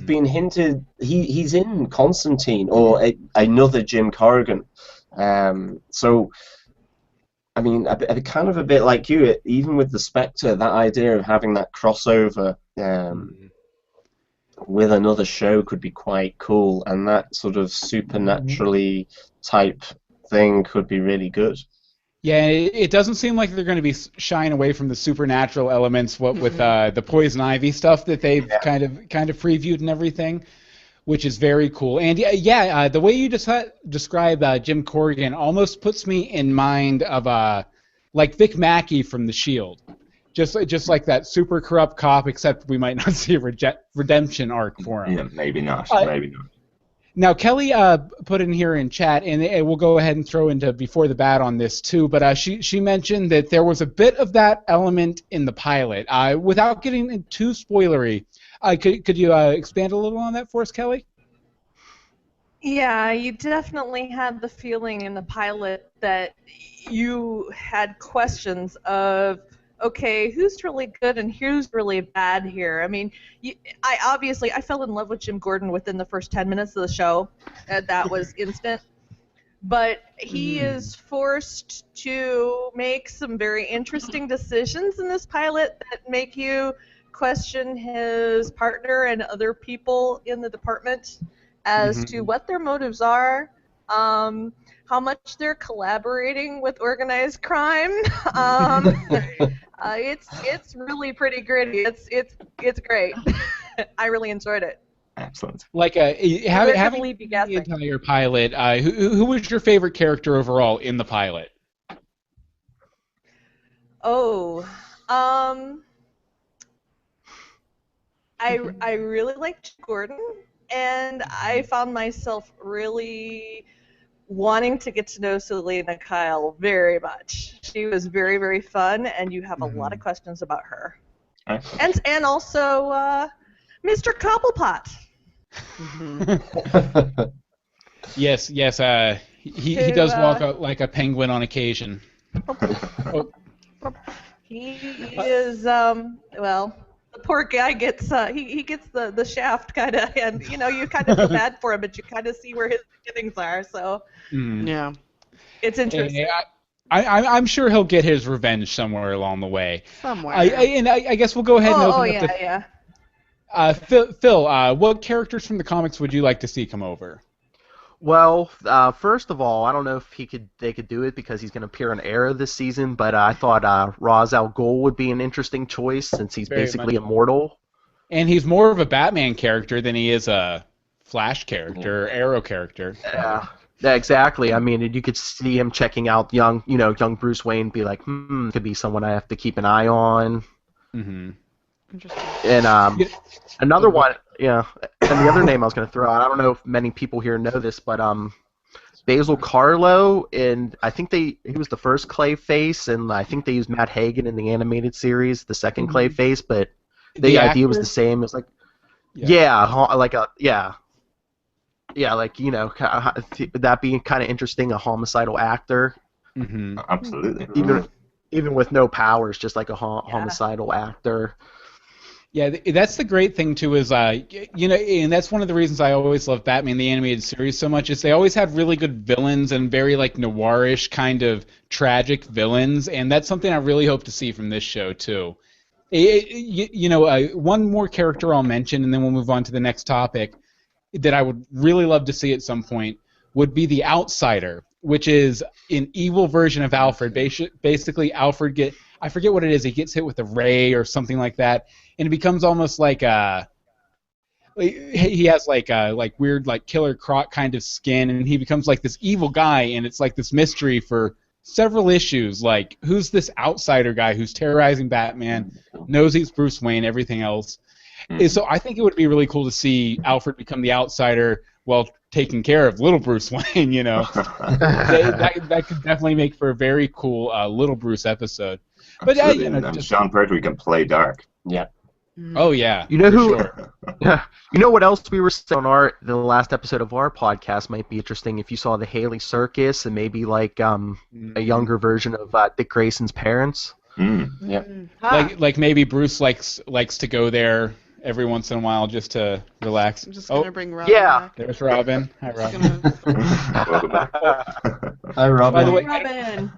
been hinted he's in Constantine or another Jim Corrigan, so. I mean, kind of a bit like you, even with the Spectre, that idea of having that crossover with another show could be quite cool, and that sort of supernaturally type thing could be really good. Yeah, it doesn't seem like they're going to be shying away from the supernatural elements with the Poison Ivy stuff that they've kind of previewed and everything, which is very cool. And the way you describe Jim Corrigan almost puts me in mind of like Vic Mackey from The Shield, just like that super corrupt cop, except we might not see a redemption arc for him. Yeah, maybe not. Now, Kelly put in here in chat, and we'll go ahead and throw into Before the Bat on this too, but she mentioned that there was a bit of that element in the pilot. Without getting too spoilery, could you expand a little on that for us, Kelly? Yeah, you definitely had the feeling in the pilot that you had questions of, okay, who's really good and who's really bad here? I mean, I fell in love with Jim Gordon within the first 10 minutes of the show. That was instant. But he is forced to make some very interesting decisions in this pilot that make you question his partner and other people in the department as to what their motives are, how much they're collaborating with organized crime. It's really pretty gritty. It's great. I really enjoyed it. Excellent. Like having the entire pilot, who was your favorite character overall in the pilot? Oh, I really liked Gordon, and I found myself really wanting to get to know Selena Kyle very much. She was very, very fun, and you have a lot of questions about her. And also Mr. Cobblepot. Yes. He does walk out like a penguin on occasion. He is well. The poor guy gets he gets the shaft kind of, and you kind of feel bad for him, but you kind of see where his beginnings are. So yeah, it's interesting. I'm sure he'll get his revenge somewhere along the way. Somewhere. I guess we'll go ahead and open up Phil, what characters from the comics would you like to see come over? Well, first of all, I don't know if they could do it because he's going to appear in Arrow this season, but I thought Ra's al Ghul would be an interesting choice since he's basically immortal. And he's more of a Batman character than he is a Flash character, or Arrow character. Yeah, exactly. I mean, you could see him checking out young Bruce Wayne, be like, could be someone I have to keep an eye on. Mm-hmm. Interesting. And another one, and the other name I was going to throw out, I don't know if many people here know this, but Basil Karlo, and I think he was the first Clayface, and I think they used Matt Hagen in the animated series, the second Clayface, but the idea was the same. It was like, that being kind of interesting, a homicidal actor. Mm-hmm. Absolutely. Even with no powers, just like a homicidal actor. Yeah, that's the great thing too is, and that's one of the reasons I always love Batman the Animated Series so much is they always had really good villains and very like noirish kind of tragic villains, and that's something I really hope to see from this show too. One more character I'll mention, and then we'll move on to the next topic that I would really love to see at some point would be the Outsider, which is an evil version of Alfred. Basically, Alfred I forget what it is. He gets hit with a ray or something like that, and it becomes almost like he has like weird like Killer Croc kind of skin, and he becomes like this evil guy, and it's like this mystery for several issues. Like, who's this outsider guy who's terrorizing Batman? Knows he's Bruce Wayne, everything else. So I think it would be really cool to see Alfred become the outsider while taking care of little Bruce Wayne. That could definitely make for a very cool little Bruce episode. But Sean Pertwee can play dark. Yeah. Oh yeah. You know who? Sure. You know what else we were saying on the last episode of our podcast might be interesting if you saw the Haley Circus and maybe like a younger version of Dick Grayson's parents. Yeah. Like maybe Bruce likes to go there every once in a while just to relax. I'm just gonna bring Robin back. There's Robin. Hi, Robin. Welcome back. Hi, Robin. By the way, Robin.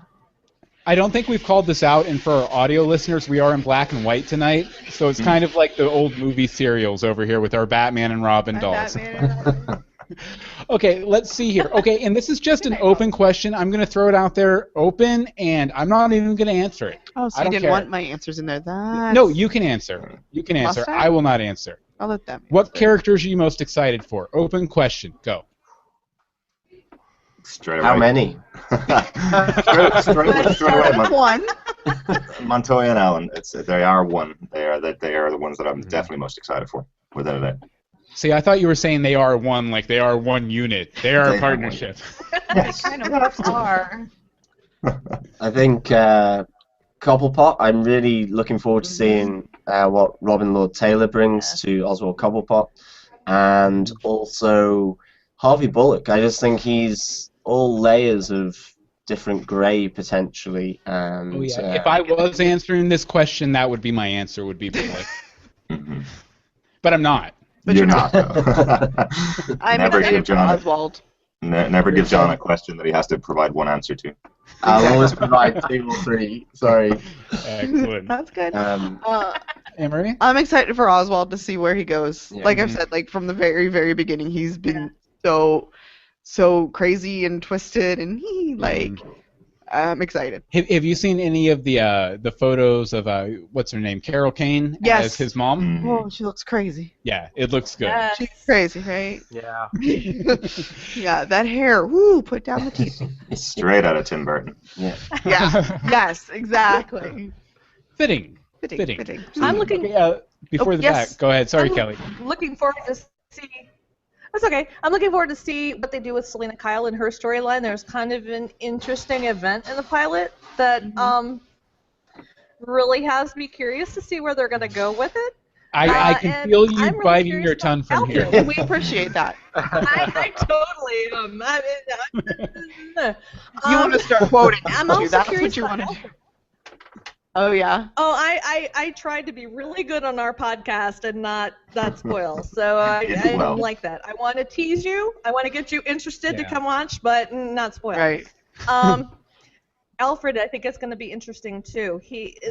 I don't think we've called this out, and for our audio listeners, we are in black and white tonight, so it's kind of like the old movie serials over here with our Batman and Robin dolls. Okay, let's see here. Okay, and this is just an open question. I'm going to throw it out there open, and I'm not even going to answer it. Oh, so you didn't want my answers in there. No, you can answer. You can answer. I will not answer. I'll let them answer. What characters are you most excited for? Open question. Go. Straight away. How many? straight away. One. Montoya and Allen. They are one. They are the ones that I'm definitely most excited for, without a doubt. See, I thought you were saying they are one, like they are one unit. They are They a are partnership. They kind of are. I think Cobblepot. I'm really looking forward to seeing what Robin Lord Taylor brings to Oswald Cobblepot, and also Harvey Bullock. I just think he's all layers of different grey potentially. And Oh yeah. If I was answering this question, that would be my answer. Would be Bullock. Mhm. But I'm not. But You're you're not. I'm Never excited give for John Oswald. never give John a question that he has to provide one answer to. I'll always provide 2 or 3. Sorry. Excellent. That's good. Anne-Marie? I'm excited for Oswald to see where he goes. Yeah. Like I've said, like from the very, very beginning, he's been so crazy and twisted, and I'm excited. Have you seen any of the photos of what's her name, Carol Kane, Yes. as his mom? Mhm. Oh, she looks crazy. Yeah, it looks good. She's crazy, right? Yeah. Yeah, that hair. Woo, put down the teeth. Straight out of Tim Burton. Yeah. Yeah. Yes, exactly. Fitting. Fitting. I'm looking. Okay, before the yes. back. Go ahead. Sorry, I'm Kelly. looking forward to see. That's okay. I'm looking forward to see what they do with Selena Kyle and her storyline. There's kind of an interesting event in the pilot that really has me curious to see where they're going to go with it. I can and feel you I'm really biting curious your about tongue from Alfred. here. We appreciate that. I totally am. You want to start quoting? I'm don't you? also That's curious what you about want to do. Alfred. Oh yeah. Oh, I tried to be really good on our podcast and not spoil. So I Well. like that. I want to tease you. I want to get you interested to Yeah. come watch, but not spoil. Right. Alfred, I think it's going to be interesting too.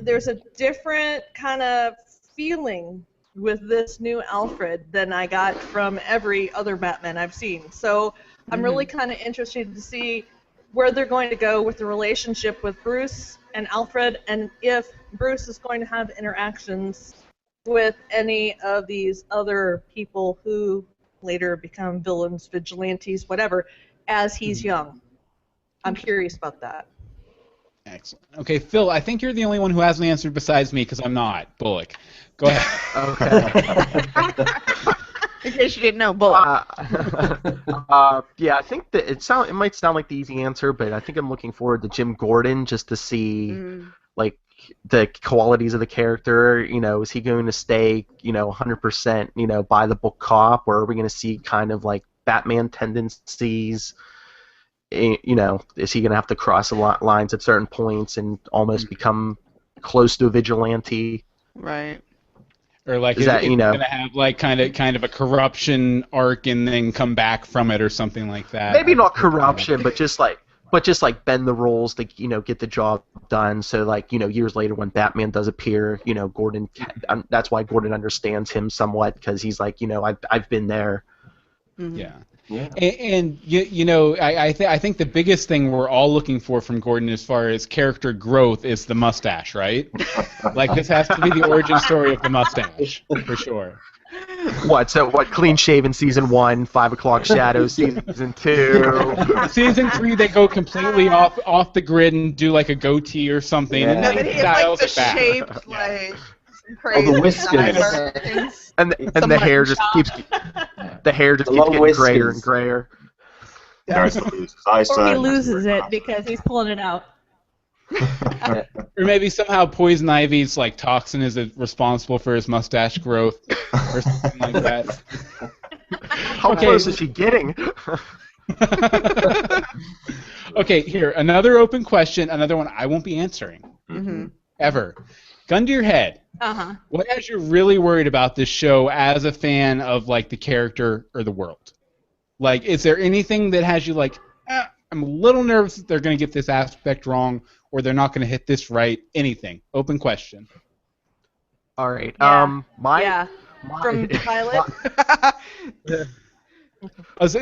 There's a different kind of feeling with this new Alfred than I got from every other Batman I've seen. So I'm really kind of interested to see where they're going to go with the relationship with Bruce and Alfred, and if Bruce is going to have interactions with any of these other people who later become villains, vigilantes, whatever, as he's young. I'm curious about that. Excellent. Okay, Phil, I think you're the only one who hasn't answered besides me because I'm not. Bullock. Go ahead. Okay. In case you didn't know, Bullock. Yeah, I think that it might sound like the easy answer, but I think I'm looking forward to Jim Gordon just to see like the qualities of the character. You know, is he going to stay 100% by the book cop, or are we going to see kind of like Batman tendencies? Is he going to have to cross the lines at certain points and almost become close to a vigilante? Right. Or like Is that, gonna have like kind of a corruption arc and then come back from it or something like that. Maybe not corruption, but just like bend the rules to get the job done. So like years later when Batman does appear, Gordon, that's why Gordon understands him somewhat, because he's like I've been there. Mm-hmm. Yeah. Yeah. And I think the biggest thing we're all looking for from Gordon as far as character growth is the mustache, right? Like this has to be the origin story of the mustache for sure. What clean shaven season 1, 5 o'clock shadows season 2. Season 3 they go completely off the grid and do like a goatee or something. Yeah. And No, then but he he has dials like the it back. shaped like crazy the whiskers. sideburns. And the hair just keeps long getting whiskers. grayer and grayer. Darcy loses his eyesight. Or he loses it because he's pulling it out. Or maybe somehow Poison Ivy's like toxin is responsible for his mustache growth or something like that. How Okay. close is she getting? Okay, here, another open question, another one I won't be answering. Mm-hmm. Ever. Gun to your head. Uh-huh. What has you really worried about this show as a fan of like the character or the world? Like, is there anything that has you like, I'm a little nervous that they're going to get this aspect wrong or they're not going to hit this right? Anything. Open question. All right. Yeah. My From the pilot.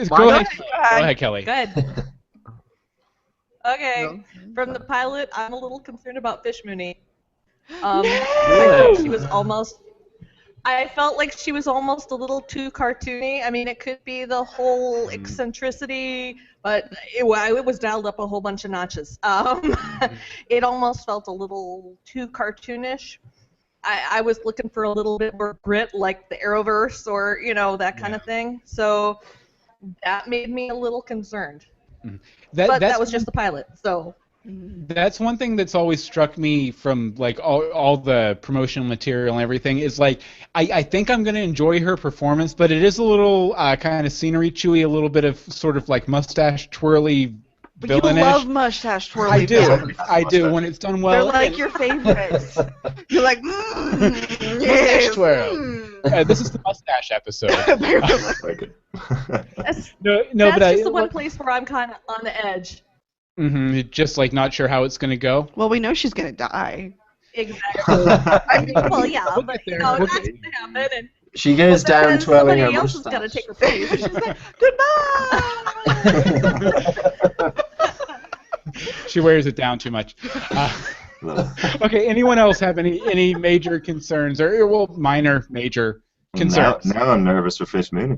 Go ahead, Kelly. Good. Okay. From the pilot, I'm a little concerned about Fish Mooney. I felt like she was almost a little too cartoony. I mean, it could be the whole eccentricity, but it was dialed up a whole bunch of notches. It almost felt a little too cartoonish. I was looking for a little bit more grit, like the Arrowverse or that kind of thing. So that made me a little concerned. But that was just the pilot, so. That's one thing that's always struck me from like all the promotional material and everything is like I think I'm going to enjoy her performance, but it is a little kind of scenery chewy, a little bit of sort of like mustache twirly villainish. You love mustache twirly. I do when it's done well. They're like your favorites. You're like, mustache twirl. This is the mustache episode. That's but just the one place where I'm kind of on the edge. Just like not sure how it's going to go. Well, we know she's going to die. Exactly. I mean, well, yeah, but that's going to happen. And, she goes down twirling her mustache. Somebody else is going to take her place. She's like, goodbye! She wears it down too much. Okay, anyone else have any major concerns, or minor, major concerns? Now I'm nervous for Fish Mooney.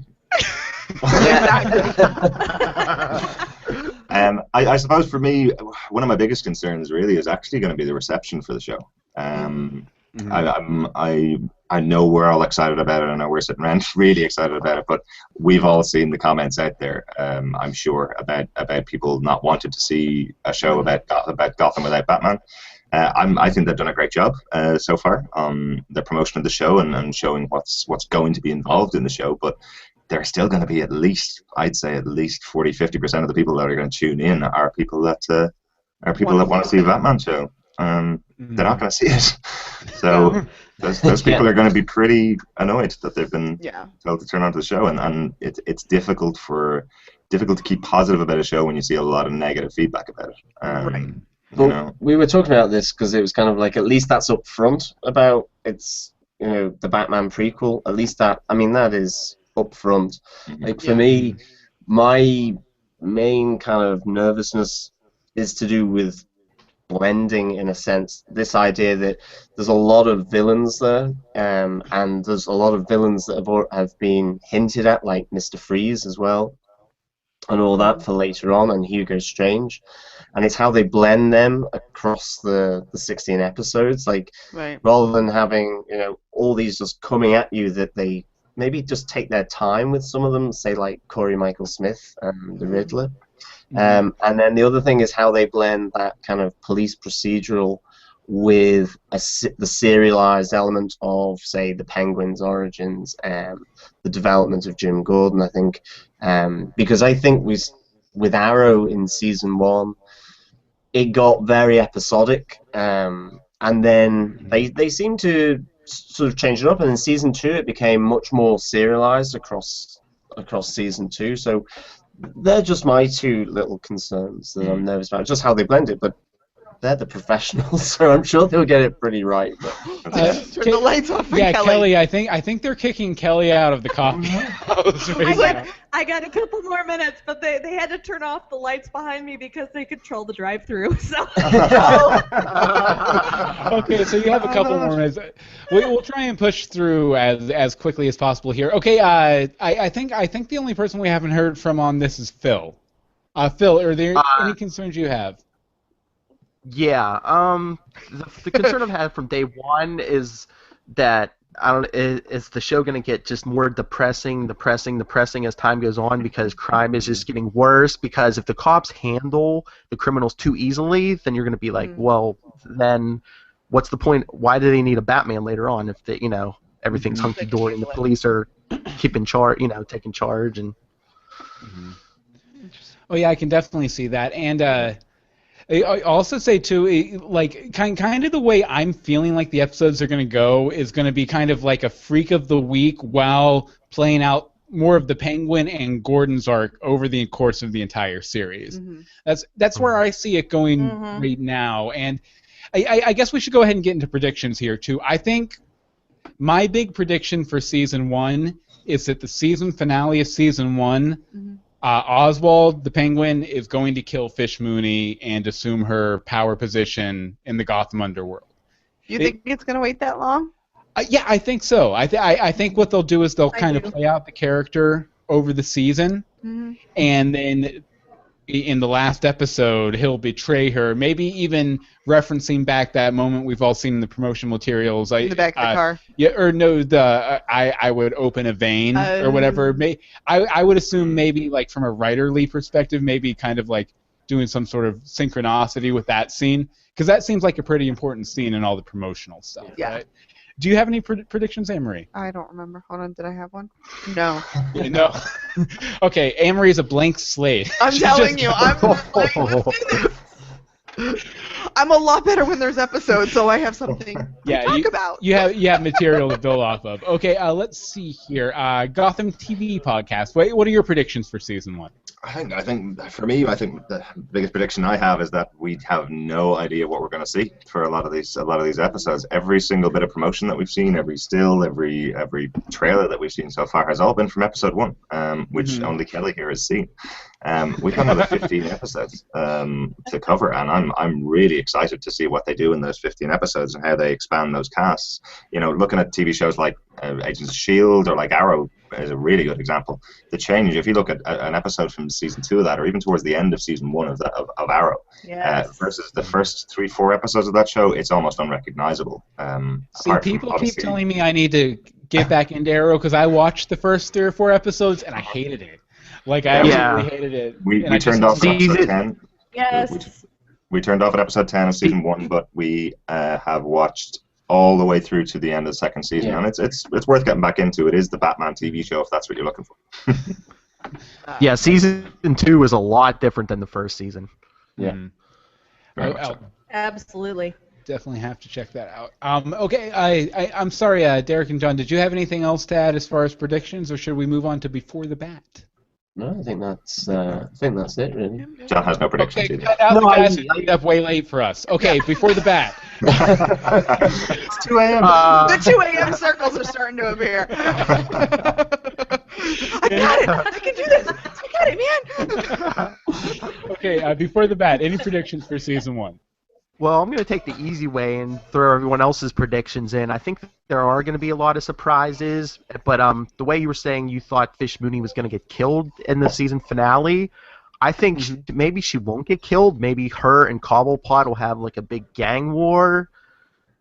I suppose for me, one of my biggest concerns really is actually going to be the reception for the show. I know we're all excited about it. I know we're sitting around really excited about it, but we've all seen the comments out there, I'm sure, about people not wanting to see a show about Gotham without Batman. I think they've done a great job so far on the promotion of the show and showing what's going to be involved in the show, but there's still going to be at least 40-50% of the people that are going to tune in are people that want to see a Batman show. They're not going to see it. So those people are going to be pretty annoyed that they've been told to turn on to the show, and it's difficult to keep positive about a show when you see a lot of negative feedback about it. Right. Well, we were talking about this because it was kind of like at least that's up front about it's the Batman prequel. At least that is up front. Like for me, my main kind of nervousness is to do with blending, in a sense, this idea that there's a lot of villains there, and there's a lot of villains that have been hinted at, like Mr. Freeze as well, and all that for later on, and Hugo Strange, and it's how they blend them across the 16 episodes, like rather than having all these just coming at you, that they maybe just take their time with some of them, say like Corey Michael Smith and the Riddler. And then the other thing is how they blend that kind of police procedural with the serialized element of, say, the Penguin's origins and the development of Jim Gordon, I think. Because I think with Arrow in season 1, it got very episodic, and then they seem to sort of change it up, and in season 2 it became much more serialized across season 2. So they're just my two little concerns that I'm nervous about, just how they blend it, but they're the professionals, so I'm sure they'll get it pretty right. But turn the lights off for Kelly. I think they're kicking Kelly out of the coffee house. I got a couple more minutes, but they had to turn off the lights behind me because they control the drive-through. So. Okay, so you have a couple more minutes. We'll try and push through as quickly as possible here. Okay, I think the only person we haven't heard from on this is Phil. Phil, are there any concerns you have? Yeah, the concern I've had from day one is that is the show going to get just more depressing as time goes on, because crime is just getting worse? Because if the cops handle the criminals too easily, then you're going to be like, well, then what's the point? Why do they need a Batman later on if they, everything's hunky dory and the police are keeping charge, taking charge and. Oh yeah, I can definitely see that, and I also say too, like kind of the way I'm feeling like the episodes are going to go is going to be kind of like a freak of the week while playing out more of the Penguin and Gordon's arc over the course of the entire series. That's where I see it going right now, and I guess we should go ahead and get into predictions here too. I think my big prediction for season 1 is that the season finale of season 1. Oswald, the Penguin, is going to kill Fish Mooney and assume her power position in the Gotham underworld. You think it's going to wait that long? Yeah, I think so. I think what they'll do is they'll kind of play out the character over the season, and then in the last episode he'll betray her, maybe even referencing back that moment we've all seen in the promotional materials. In the back of the car. Yeah, or no, I would open a vein or whatever. I would assume maybe like from a writerly perspective, maybe kind of like doing some sort of synchronicity with that scene, because that seems like a pretty important scene in all the promotional stuff. Yeah. Right? Do you have any predictions, Anne-Marie? I don't remember. Hold on, did I have one? No. No. Okay, Anne-Marie is a blank slate. I'm telling you, I'm like, let's do this. I'm a lot better when there's episodes, so I have something to talk about. You have material to build off of. Okay, let's see here. Gotham TV podcast. What are your predictions for season 1? I think for me, I think the biggest prediction I have is that we have no idea what we're going to see for a lot of these episodes. Every single bit of promotion that we've seen, every still, every trailer that we've seen so far has all been from episode 1, which only Kelly here has seen. We've got another 15 episodes to cover, and I'm really excited to see what they do in those 15 episodes and how they expand those casts. You know, looking at TV shows like Agents of S.H.I.E.L.D. or like Arrow is a really good example. The change, if you look at an episode from season 2 of that, or even towards the end of season 1 of Arrow, versus the first 3-4 episodes of that show, it's almost unrecognizable. See, people keep telling me I need to get back into Arrow because I watched the first 3 or 4 episodes and I hated it. Like, I absolutely hated it. We turned off at episode 10. Yes. We turned off at episode 10 of season 1, but we have watched all the way through to the end of the second season, and it's worth getting back into. It is the Batman TV show if that's what you're looking for. Yeah, season 2 was a lot different than the first season. Yeah. Absolutely. Definitely have to check that out. Okay, I'm sorry, Derek and John, did you have anything else to add as far as predictions, or should we move on to Before the Bat? No, I think that's it, really. John has no predictions either. The guys who stayed up way late for us. Okay, Before the Bat. It's 2 a.m. The 2 a.m. circles are starting to appear. I got it! I can do this! I got it, man! Okay, Before the Bat, any predictions for season 1? Well, I'm going to take the easy way and throw everyone else's predictions in. I think there are going to be a lot of surprises, but the way you were saying you thought Fish Mooney was going to get killed in the season finale, I think maybe she won't get killed. Maybe her and Cobblepot will have like a big gang war.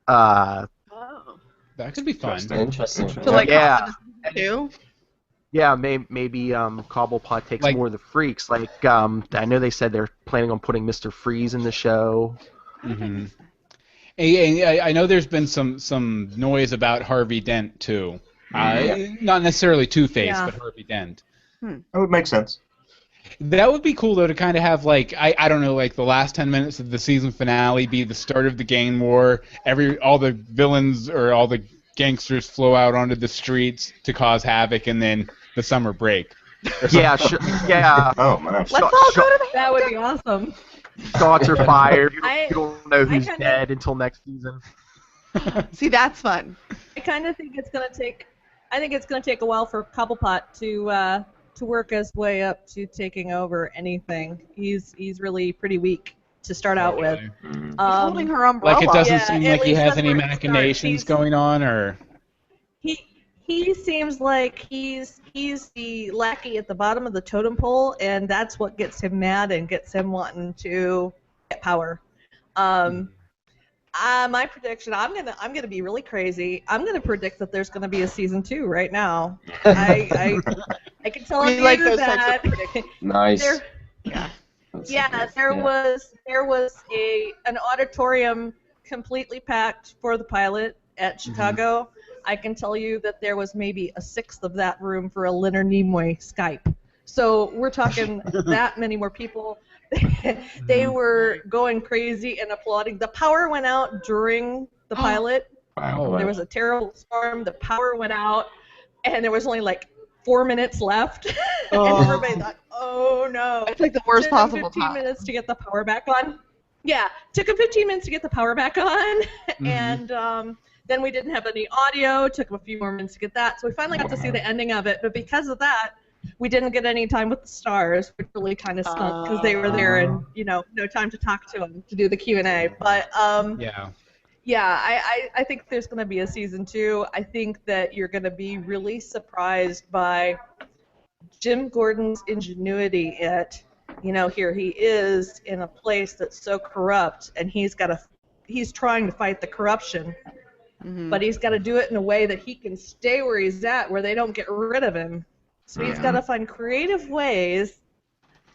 That could be fun. Interesting. So, like, Gotham is too? Yeah, maybe Cobblepot takes more of the freaks. Like, I know they said they're planning on putting Mr. Freeze in the show. Mm-hmm. I know there's been some noise about Harvey Dent too. Not necessarily Two-Face, but Harvey Dent. That would make sense. That would be cool though to kind of have like I don't know, like the last 10 minutes of the season finale be the start of the gang war. All the villains or all the gangsters flow out onto the streets to cause havoc, and then the summer break. Yeah, yeah. Oh man. Let's all go to the That would be awesome. Shots are fired. You don't know who's dead until next season. See, that's fun. I kind of think it's gonna take. I think it's gonna take a while for Cobblepot to work his way up to taking over anything. He's really pretty weak to start out with. He's holding her umbrella. Like it doesn't seem like he has that's any where it machinations starts. going on, or He seems like he's the lackey at the bottom of the totem pole, and that's what gets him mad and gets him wanting to get power. My prediction, I'm gonna be really crazy. I'm gonna predict that there's gonna be a season 2 right now. I can tell you like those types that. of predictions. Nice. There was an auditorium completely packed for the pilot at Chicago. I can tell you that there was maybe a sixth of that room for a Leonard Nimoy Skype. So we're talking that many more people. They were going crazy and applauding. The power went out during the pilot. Wow. There was a terrible storm. The power went out, and there was only like 4 minutes left. And everybody thought, oh no. It's like the worst Took them possible 15 time. minutes to get the power back on. Yeah, took them 15 minutes to get the power back on. And then we didn't have any audio. Took them a few more minutes to get that. So we finally got to see the ending of it. But because of that, we didn't get any time with the stars, which really kind of stunk because they were there and, no time to talk to them to do the Q&A. But I think there's going to be a season 2. I think that you're going to be really surprised by Jim Gordon's ingenuity at here he is in a place that's so corrupt, and he's trying to fight the corruption, but he's got to do it in a way that he can stay where he's at, where they don't get rid of him. So he's got to find creative ways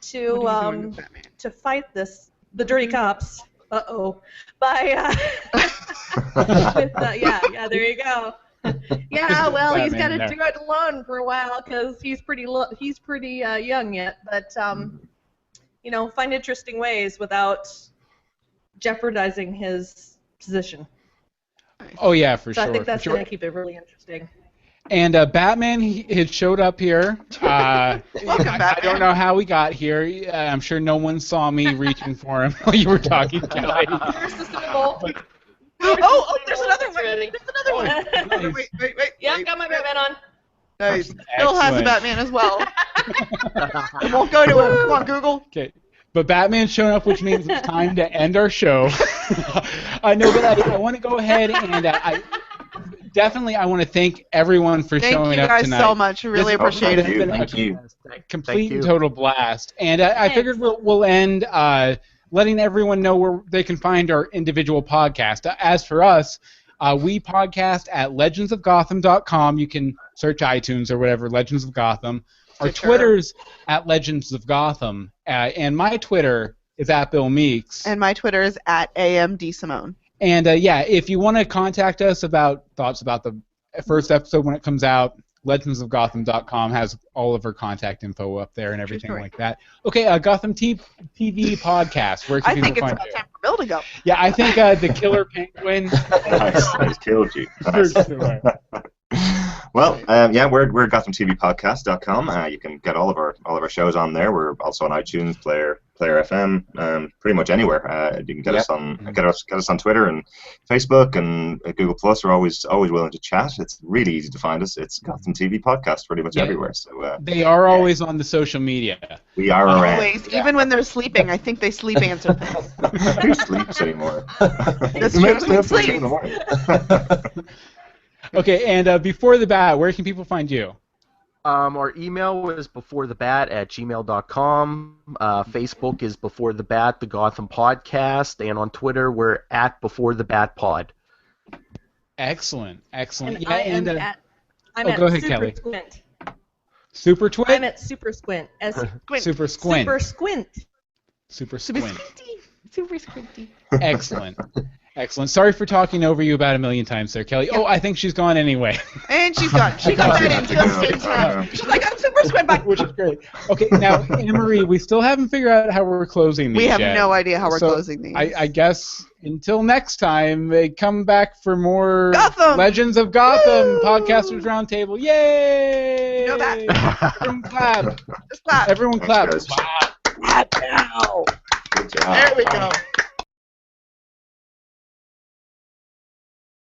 to fight the dirty cops. By there you go. Yeah, well, he's got to do it alone for a while because he's pretty young yet. But find interesting ways without jeopardizing his position. Oh yeah, for so sure. I think that's going to keep it really interesting. And Batman, he showed up here. Welcome, Batman. I don't know how he got here. I'm sure no one saw me reaching for him while you were talking, Kelly. Here's the symbol. There's another one. There's another one. Wait. Yeah, got my Batman on. Nice. Bill has a Batman as well. We won't go to him. Come on, Google. Okay. But Batman's showing up, which means it's time to end our show. I know, but I want to go ahead and I want to thank everyone for showing up tonight. Thank you guys so much. We really appreciate it. Thank you. Complete and total blast. And I figured we'll end letting everyone know where they can find our individual podcast. As for us, we podcast at legendsofgotham.com. You can search iTunes or whatever, Legends of Gotham. Our Twitter's at Legends of Gotham. And my Twitter is at Bill Meeks. And my Twitter is at AMDSimone. And if you want to contact us about thoughts about the first episode when it comes out, legendsofgotham.com has all of our contact info up there and everything like that. Okay, Gotham TV podcast. Where can people find you? I think it's about time for Bill to go. Yeah, I think the Killer Penguin. Nice, killed you. Nice. Well, we're GothamTVPodcast.com. You can get all of our shows on there. We're also on iTunes, Player FM, pretty much anywhere. You can get us on Twitter and Facebook and Google Plus. We're always willing to chat. It's really easy to find us. It's Gotham TV Podcast pretty much everywhere. So they are always on the social media. We are around. Always, even when they're sleeping. I think they sleep answer things. Who sleeps anymore? That's true. Who sleeps? In the morning. Okay, and before the bat, where can people find you? Our email is beforethebat@gmail.com. Facebook is Before the Bat, the Gotham Podcast, and on Twitter we're at Before the Bat Pod. Excellent. And Yeah, I'm at go ahead, Super Kelly. Squint. Super Twit? I'm at Super Squint. Super Squint. Super Squint. Super Squint. Super squinty. Excellent. Sorry for talking over you about a million times there, Kelly. Yeah. Oh, I think she's gone anyway. And she's gone. She comes right in just in time. She's like, I'm Super Squint back. Which is great. Okay, now, Anne-Marie, we still haven't figured out how we're closing these We have yet. no idea how we're closing these. I guess until next time, they come back for more Gotham! Legends of Gotham Woo! Podcasters Roundtable. Yay! You know that. Everyone clap. Just clap. Everyone clap. Thanks, Clap now. Good job. There we go.